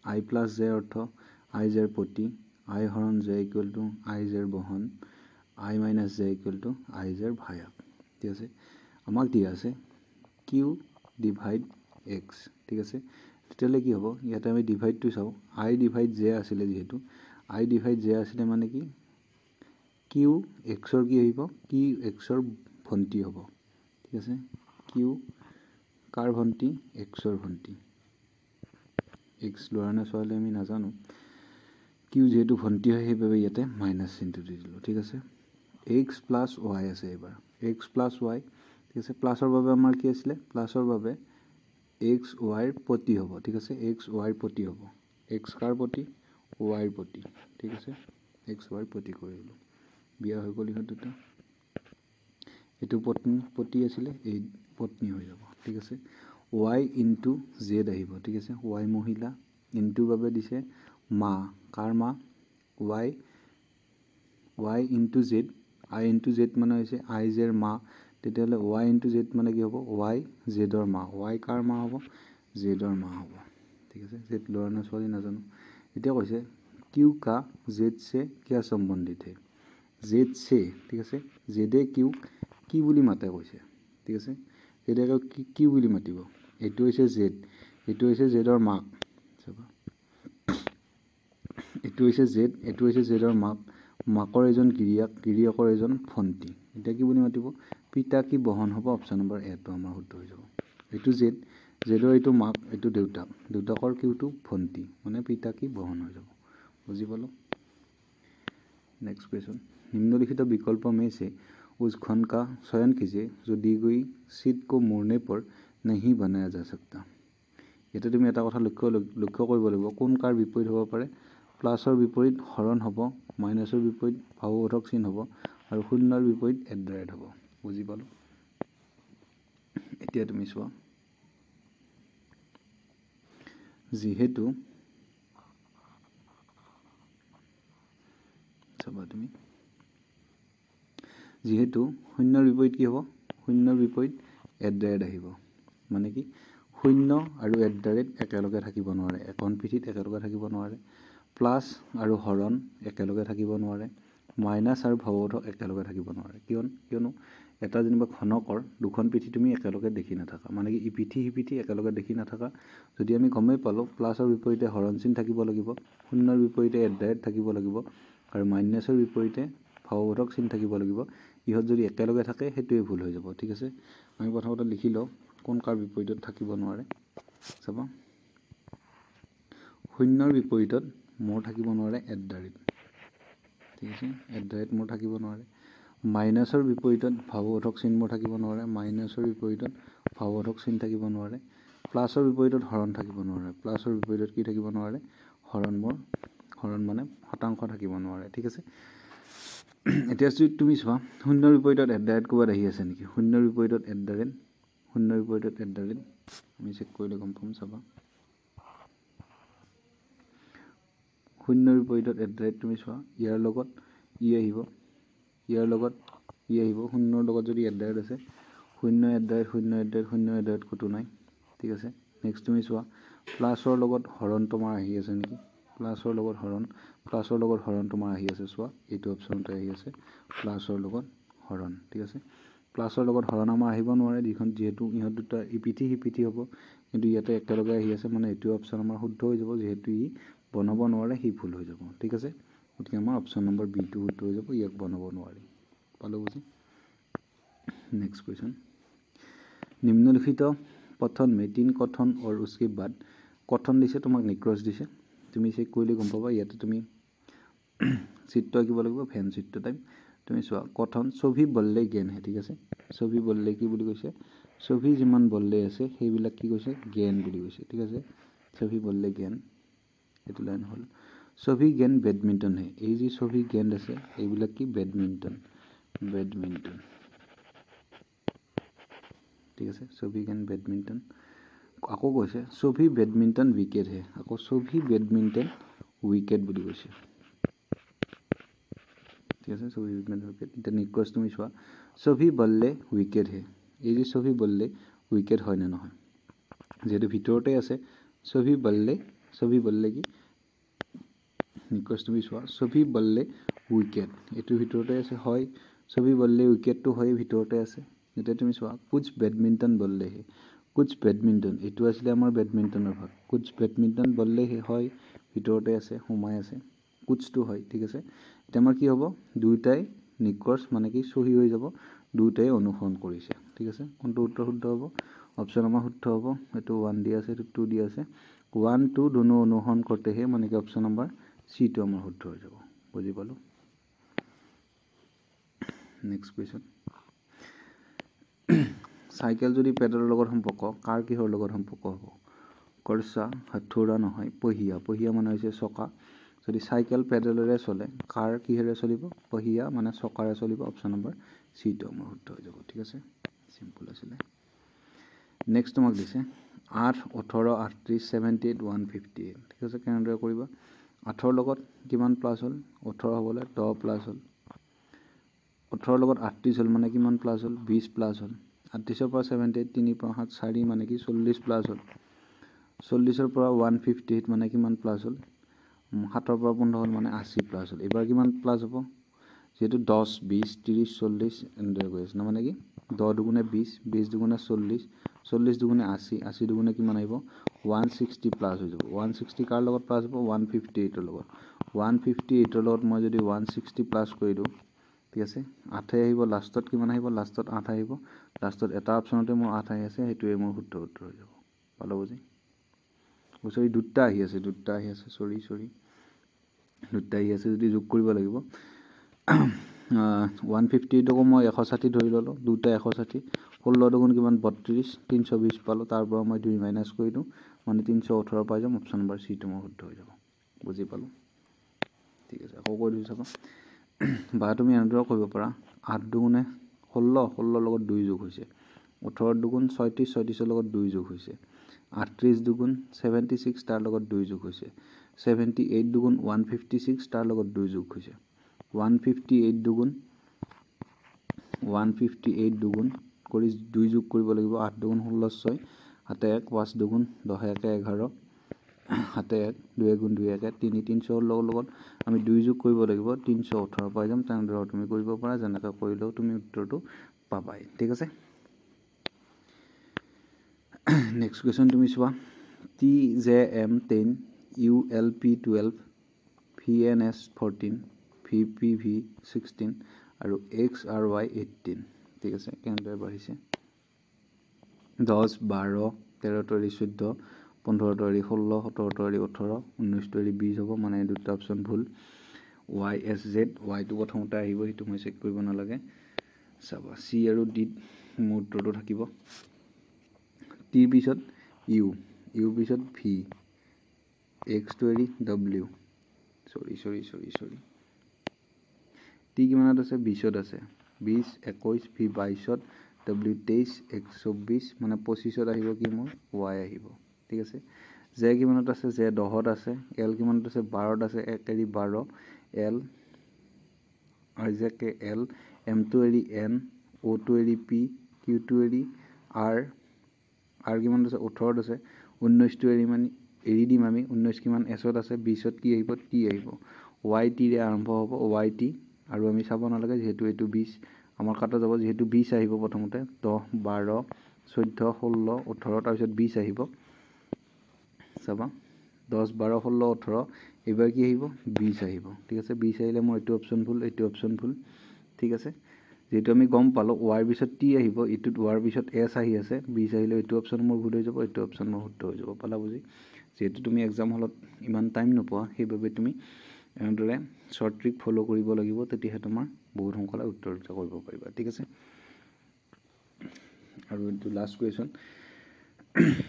i + j অর্থ i j এর প্রতি i হরণ j = i j এর বহন i - j = i j এর ভায়াক ঠিক আছে আমাক দিয়া আছে q ডিভাইড x ঠিক আছে তেতিয়ালে কি হ'ব ইয়াতে আমি ডিভাইড টু চাও i ডিভাইড j আছিল যেহেতু i ডিভাইড j আছিল মানে কি q x ৰ কি হইব q x ৰ ভন্তি হ'ব ঠিক আছে q কাৰ ভন্তি x ৰ ভন্তি x লৰা না ছোৱালী আমি নাজানো q যেহেতু ভন্তি হয় সেইভাবে ইয়াতে মাইনাস চিহ্নটো দি দিলো ঠিক আছে x + y আছে এবাৰ x + y ঠিক আছে প্লাসৰ বাবে আমাৰ কি আছিল প্লাসৰ বাবে x y ৰ প্ৰতি হ'ব ঠিক আছে x y ৰ প্ৰতি হ'ব x কাৰ প্ৰতি y ৰ প্ৰতি ঠিক আছে x y ৰ প্ৰতি কৰিলো বিয়া হৈ গলি দুটা এটো পত্নী প্ৰতি আছিল এই পত্নী হৈ যাব ঠিক আছে y * z আহিব ঠিক আছে y মহিলা ইনটু বাবে দিছে মা কাৰ মা y * z I * z মানে হৈছে i j এর মা তেতিয়ালে y * z মানে কি হ'ব y z ৰ মা y কাৰ মা হ'ব z ৰ মা হ'ব ঠিক আছে জেড ল'ৰা নে ছোৱালী নাজানো এতিয়া কৈছে কিউ কা জেড সে কিয়া সম্বন্ধিত হে জেড সে ঠিক আছে জেডে কিউ কি বুলি মাতে কৈছে ঠিক আছে জেডে কি বুলি মাতিব এইটো হৈছে জেড এইটো হৈছে জেডৰ মাক চাবা এইটো হৈছে জেড এইটো হৈছে জেডৰ মাক মাকৰ এজন গিৰিয়াক গিৰিয়াকৰ এজন ভণ্টি এতিয়া কি বুলি মাতিব পিতা কি বহন হ'ব অপশ্যন নম্বৰ এটো আমাৰ শুদ্ধ হৈ যাব এইটো জেড জেডৰ এইটো মাক এইটো দেউতাক দেউতাকৰ কিউটো ভণ্টি মানে পিতা কি বহন হৈ যাব বুজি পালো नेक्स्ट क्वेश्चन निम्नलिखित विकल्पों में से उस घन का चयन कीजिए जो दी गई सीट को मोड़ने पर नहीं बनाया जा सकता ইয়াতে তুমি এটা কথা লক্ষ্য কৰিব লাগিব কোন কাৰ বিপৰীত হ'ব পাৰে প্লাছৰ বিপৰীত হৰণ হ'ব মাইনাছৰ বিপৰীত ভাৱবোধক চিন হ'ব আৰু শূন্যৰ বিপৰীত এট দ্য ৰেট হ'ব বুজি পালো এতিয়া তুমি চোৱা যিহেতু চাবা তুমি যিহেতু শূন্যৰ বিপৰীত কি হ'ব শূন্যৰ বিপৰীত এট দ্য ৰেট আহিব মানে কি শূন্য আৰু এট দ্য ৰেট একেলগে থাকিব নোৱাৰে এখন পিঠিত একেলগে থাকিব নোৱাৰে প্লাছ আৰু হৰণ একেলগে থাকিব নোৱাৰে মাইনাছ আৰু ভাৱবোধক একেলগে থাকিব নোৱাৰে কিয়নো এটা যেনিবা ঘনকৰ দুখন পিঠি তুমি একেলগে দেখি নাথাকা মানে কি ইপিঠি সিপিঠি একেলগে দেখি নাথাকা যদি আমি গমেই পালোঁ প্লাছৰ বিপৰীতে হৰণ চিন থাকিব লাগিব শূন্যৰ বিপৰীতে এট দ্য ৰেট থাকিব লাগিব আৰু মাইনাছৰ বিপৰীতে ভাৱবোধক চিন থাকিব লাগিব ইহঁত যদি একেলগে থাকে সেইটোৱে ভুল হৈ যাব ঠিক আছে আমি প্ৰথমতে লিখি লওঁ কোন কাৰ বিপৰীতত থাকিব নোৱাৰে চাবা শূন্যৰ বিপৰীতত মোৰ থাকিব নোৱাৰে এট দ্য ৰেট ঠিক আছে এট দ্য ৰেট মোৰ থাকিব নোৱাৰে মাইনাছৰ বিপৰীতত ভাৱবোধক চিন মোৰ থাকিব নোৱাৰে মাইনাছৰ বিপৰীতত ভাৱবোধক চিন থাকিব নোৱাৰে প্লাছৰ বিপৰীতত হৰণ থাকিব নোৱাৰে প্লাছৰ বিপৰীতত কি থাকিব নোৱাৰে হৰণ মানে শতাংশ থাকিব নোৱাৰে ঠিক আছে এতিয়া যদি তুমি চোৱা শূন্যৰ বিপৰীতত এট দ্য ৰেট ক'ৰবাত আহি আছে নেকি শূন্যৰ বিপৰীতত এট দ্য ৰেট শূন্যৰ বিপৰীতত এট দ্য ৰেট আমি চেক কৰিলে গম পাম চাবা শূন্যৰ বিপৰীতত এট দ্য ৰেট তুমি চোৱা ইয়াৰ লগত ই আহিব ইয়াৰ লগত ই আহিব শূন্যৰ লগত যদি এট দ্য ৰেট আছে শূন্য এট দ্য ৰেট শূন্য এট দ্য ৰেট শূন্য এট দ্য ৰেট ক'তো নাই ঠিক আছে নেক্সট তুমি চোৱা প্লাছৰ লগত হৰণ তোমাৰ আহি আছে নেকি প্লাছৰ লগত হৰণ তোমাৰ আহি আছে চোৱা এইটো অপশ্যনতে আহি আছে প্লাছৰ লগত হৰণ ঠিক আছে প্লাছৰ লগত হৰণ আমাৰ আহিব নোৱাৰে যিহেতু ইহঁত দুটা ইপিঠি সিপিঠি হ'ব কিন্তু ইয়াতে একেলগে আহি আছে মানে এইটো অপশ্যন আমাৰ শুদ্ধ হৈ যাব যিহেতু ই বনাব নোৱাৰে সি ভুল হৈ যাব ঠিক আছে গতিকে আমাৰ অপশ্যন নম্বৰ বিটো শুদ্ধ হৈ যাব ইয়াক বনাব নোৱাৰি পালো বুজি नेक्स्ट क्वेश्चन निम्नलिखित पठन में 3 कथन और उसके बाद कथन दिसे তোমাক নিক্ৰছ দিছে তুমি চেক কৰিলে গম পাবা ইয়াতে তুমি চিত্ৰ আঁকিব লাগিব ফেন চিত্ৰ টাইপ তুমি চোৱা কথন ছবি বললে জ্ঞান হে ঠিক আছে ছবি বললে কি বুলি কৈছে ছবি যিমান বললে আছে সেইবিলাক কি কৈছে জ্ঞান বুলি কৈছে ঠিক আছে ছবি বললে জ্ঞান এইটো লাইন হ'ল ছবি জ্ঞান বেডমিণ্টন হে এই যে ছবি জ্ঞান আছে এইবিলাক কি বেডমিণ্টন ঠিক আছে ছবি জ্ঞান বেডমিণ্টন আকৌ কৈছে ছবি বেডমিণ্টন উইকেট হে আকৌ ছবি বেডমিণ্টন উইকেট বুলি কৈছে ঠিক আছে ছবি বেডমিণ্টন উইকেট এতিয়া নিক্ৰছ তুমি চোৱা ছবি বললে উইকেট হে এই যে ছবি বললে উইকেট হয় নে নহয় যেহেতু ভিতৰতে আছে ছবি বললে কি নিক্ৰছ তুমি চোৱা ছবি বললে উইকেট এইটো ভিতৰতে আছে হয় ছবি বললে উইকেটটো হয় ভিতৰতে আছে এতিয়া তুমি চোৱা কুছ বেডমিণ্টন বললে হে কুছ বেডমিণ্টন এইটো আছিলে আমাৰ বেডমিণ্টনৰ ভাগ কুছ বেডমিণ্টন বললে হে হয় ভিতৰতে আছে সোমাই আছে কুছটো হয় ঠিক আছে এতিয়া আমাৰ কি হ'ব দুইটাই নিক্ৰছ মানে কি সহি হৈ যাব দুইটাই অনুসৰণ কৰিছে ঠিক আছে কোনটো উত্তৰ শুদ্ধ হ'ব অপশ্যন আমাৰ শুদ্ধ হ'ব এইটো 1 দিয়া আছে এইটো 2 দিয়া আছে 1 2 দুনো অনুসৰণ কৰতে হে মানে কি অপশ্যন নম্বৰ সিটো আমাৰ শুদ্ধ হৈ যাব বুজি পালো নেক্সট क्वेश्चन সাইকেল যদি পেডালৰ লগত সম্পৰ্ক কাৰ কিহৰ লগত সম্পৰ্ক হ'ব কৰছা হঠোৰা নহয় পহিয়া মানে হৈছে চকা যদি সাইকেল পেডালেৰে চলে কাৰ কিহেৰে চলিব পহিয়া মানে চকাৰে চলিব অপশ্যন নম্বৰ সিটো আমাৰ শুদ্ধ হৈ যাব ঠিক আছে সিম্পল আছিল নেক্সট তোমাক দিছে 8 18 38 78 158 ঠিক আছে কেনেদৰে কৰিবা 8 লগত কিমান প্লাস হ'ল 18 হ'বলে 10 প্লাস হ'ল 18 লগত 38 হ'ল মানে কিমান প্লাস হ'ল 20 প্লাস হ'ল 38 পৰা 78 3 পৰা 7 4 মানে কি 40 প্লাস হ'ল 40 পৰা 158 মানে কিমান প্লাছ হ'ল 7 পৰা 15 হ'ল মানে 80 প্লাছ হ'ল এবাৰ কিমান প্লাছ হ'ব যেহেতু 10 20 30 40 এনেদৰে গৈ আছে মানে কি 10 দুগুণে 20 20 দুগুণে 40 40 দুগুণে 80 80 দুগুণে কিমান আহিব 160 প্লাছ হৈ যাব 160 কাৰ লগত প্লাছ হ'ব 158 ৰ লগত 158 ৰ লগত মই যদি 160 প্লাছ কৰি দিওঁ ঠিক আছে 8 আহিব লাষ্টত কিমান আহিব লাষ্টত 8 আহিব লাষ্টত এটা অপচনতে মোৰ 8 আহি আছে সেইটোৱে মোৰ শুদ্ধ উত্তৰ হৈ যাব ভালো বুজি সৰি দুটা আহি আছে সৰি দুটা আহি আছে যদি যোগ কৰিব লাগিব 158 মই 160 ধৰি ল'লোঁ দুটা 160 16 দুগুণ কিমান 32 320 পালোঁ তাৰ পৰা মই 2 মাইনাছ কৰি দিওঁ মানে 318 পাই যাম অপশ্যন নম্বৰ চি টো মোৰ শুদ্ধ হৈ যাব বুজি পালোঁ ঠিক আছে আকৌ কৈ দিছোঁ চাবা বা তুমি এনেদৰে কৰিব পাৰা 8 দুগুণে 16 লগত 2 যোগ হৈছে 18 দুগুণ 36 36 লগত 2 যোগ হৈছে 38 দুগুণ 76 তাৰ লগত 2 যোগ হৈছে 78 দুগুণ 156 তাৰ লগত 2 যোগ হৈছে 158 দুগুণ কৰি 2 যোগ কৰিব লাগিব 8 দুগুণ 16 6 7 1 5 দুগুণ 10 1 11 7 1 2 গুণ 2 1 3 300 লগত আমি 2 যোগ কৰিব লাগিব 318 পাই যাম তেনেদৰে তুমি কৰিব পাৰা যেনেকৈ কৰিলেও তুমি উত্তৰটো পাবাই ঠিক আছে নেক্সট কোৱেশ্চন তুমি চোৱা TJM 10 ULP 12 VNS 14 VPV 16 আৰু XRY 18 ঠিক আছে কেনেদৰে বাঢ়িছে 10 12 13 14 15 16 17 18 19 20 হ'ব মানে দুটা অপশ্যন ভুল YSZ Y টো প্ৰথমতে আহিব সেইটো মই চেক কৰিব নালাগে চাবা C আৰু D মোৰ উত্তৰটো থাকিব T পিছত U পিছত V X টো এৰি W সৰি T কিমানত আছে 20ত আছে 20 21 V 22ত W 23 X 24 মানে 25ত আহিব কি মোৰ Y আহিব ঠিক আছে Z কিমানত আছে Z 10ত আছে L কিমানত আছে 12ত আছে 1 এৰি 12 L আইজাকে L M টো এৰি N O টো এৰি P Q টো এৰি R কিমান আছে 18ত আছে 19 টো এৰি দিম আমি 19 কিমান S ত আছে 20ত কি আহিব T আহিব Y T ৰে আৰম্ভ হ'ব Y T আৰু আমি চাব নালাগে যেহেতু এইটো 20 আমাৰ কাটা যাব যেহেতু 20 আহিব প্ৰথমতে 10 12 14 16 18 তাৰ পিছত 20 আহিব চাবা 10 12 16 18 এবাৰ কি আহিব 20 আহিব ঠিক আছে 20 আহিলে মোৰ এইটো অপশ্যন ভুল ঠিক আছে যেহেতু আমি গম পালো y পিছত t আহিব ইটোত y পিছত s আহি আছে 20 আহিলে এইটো অপশ্যন মোৰ ভুল হৈ যাব এইটো অপশ্যন মোৰ শুদ্ধ হৈ যাব পালা বুজি যেহেতু তুমি এক্সাম হলত ইমান টাইম নোপোৱা সেইভাবে তুমি এনেদৰে শৰ্ট ট্ৰিক ফলো কৰিব লাগিব তেতিয়াহে তোমাৰ বহুত সোনকালে উত্তৰ কৰিব পাৰিবা ঠিক আছে আৰু এইটো লাষ্ট কুৱেশ্যন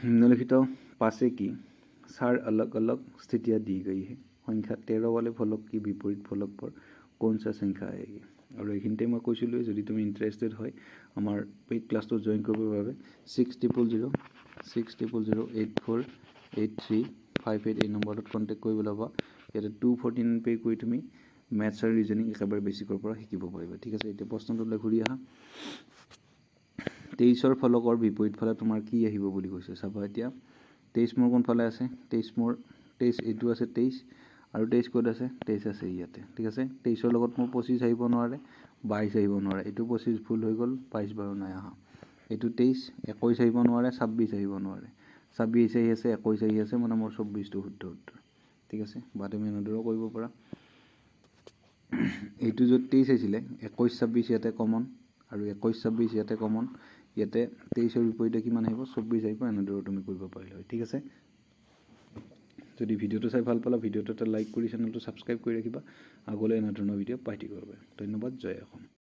निम्नलिखित पासे की 4 अलग अलग स्थितियां दी गई है संख्या 13 वाले फलक की विपरीत फलक पर कौन सा संख्या आएगी और এইখিনিতে মই কৈছিলো যদি তুমি ইন্টারেস্টেড হয় আমার পেইড ক্লাসটো জয়েন কৰিবৰ বাবে 6000848358 এই নম্বৰত কন্টাক্ট কৰিব লবা ইয়াতে 249 পে কৰি তুমি ম্যাথছ আৰু ৰিজনিং একেবাৰে বেসিকৰ পৰা শিকিব পাৰিবা ঠিক আছে এতিয়া প্ৰশ্নটোলৈ ঘূৰি আহা 23 ফলকৰ বিপৰীত ফালে তোমাৰ কি আহিব বুলি কৈছে চাবা এতিয়া 23 মোৰ কোন ফালে আছে 23 এইটো আছে 23 আৰু 23 কোড আছে 23 আছে ইয়াতে ঠিক আছে 23 ৰ লগত মোৰ 25 আহিব নোৱাৰে 22 আহিব নোৱাৰে এইটো 25 ভুল হৈ গল 22 বাৰু নাই আহা এইটো 23 21 আহিব নোৱাৰে 26 আহিব নোৱাৰে 26 আহি আছে 21 আহি আছে মানে মোৰ 24 টো শুদ্ধ উত্তৰ ঠিক আছে বা তুমি এনেদৰে কৰিব পাৰা এইটো যত 23 আহিছিলে 21 26 ইয়াতে কমন আৰু 21 26 ইয়াতে কমন ইয়াতে 23 ৰ বিপৰীতে কিমান আহিব 24 আহিব এনেদৰে তুমি কৰিব পাৰিলে ঠিক আছে যদি ভিডিওটো চাই ভাল পালা ভিডিওটো এটা লাইক কৰি চেনেলটো সাবস্ক্ৰাইব কৰি ৰাখিবা আগলৈ এনে ধৰণৰ ভিডিও পাই থাকিব ধন্যবাদ জয় অসম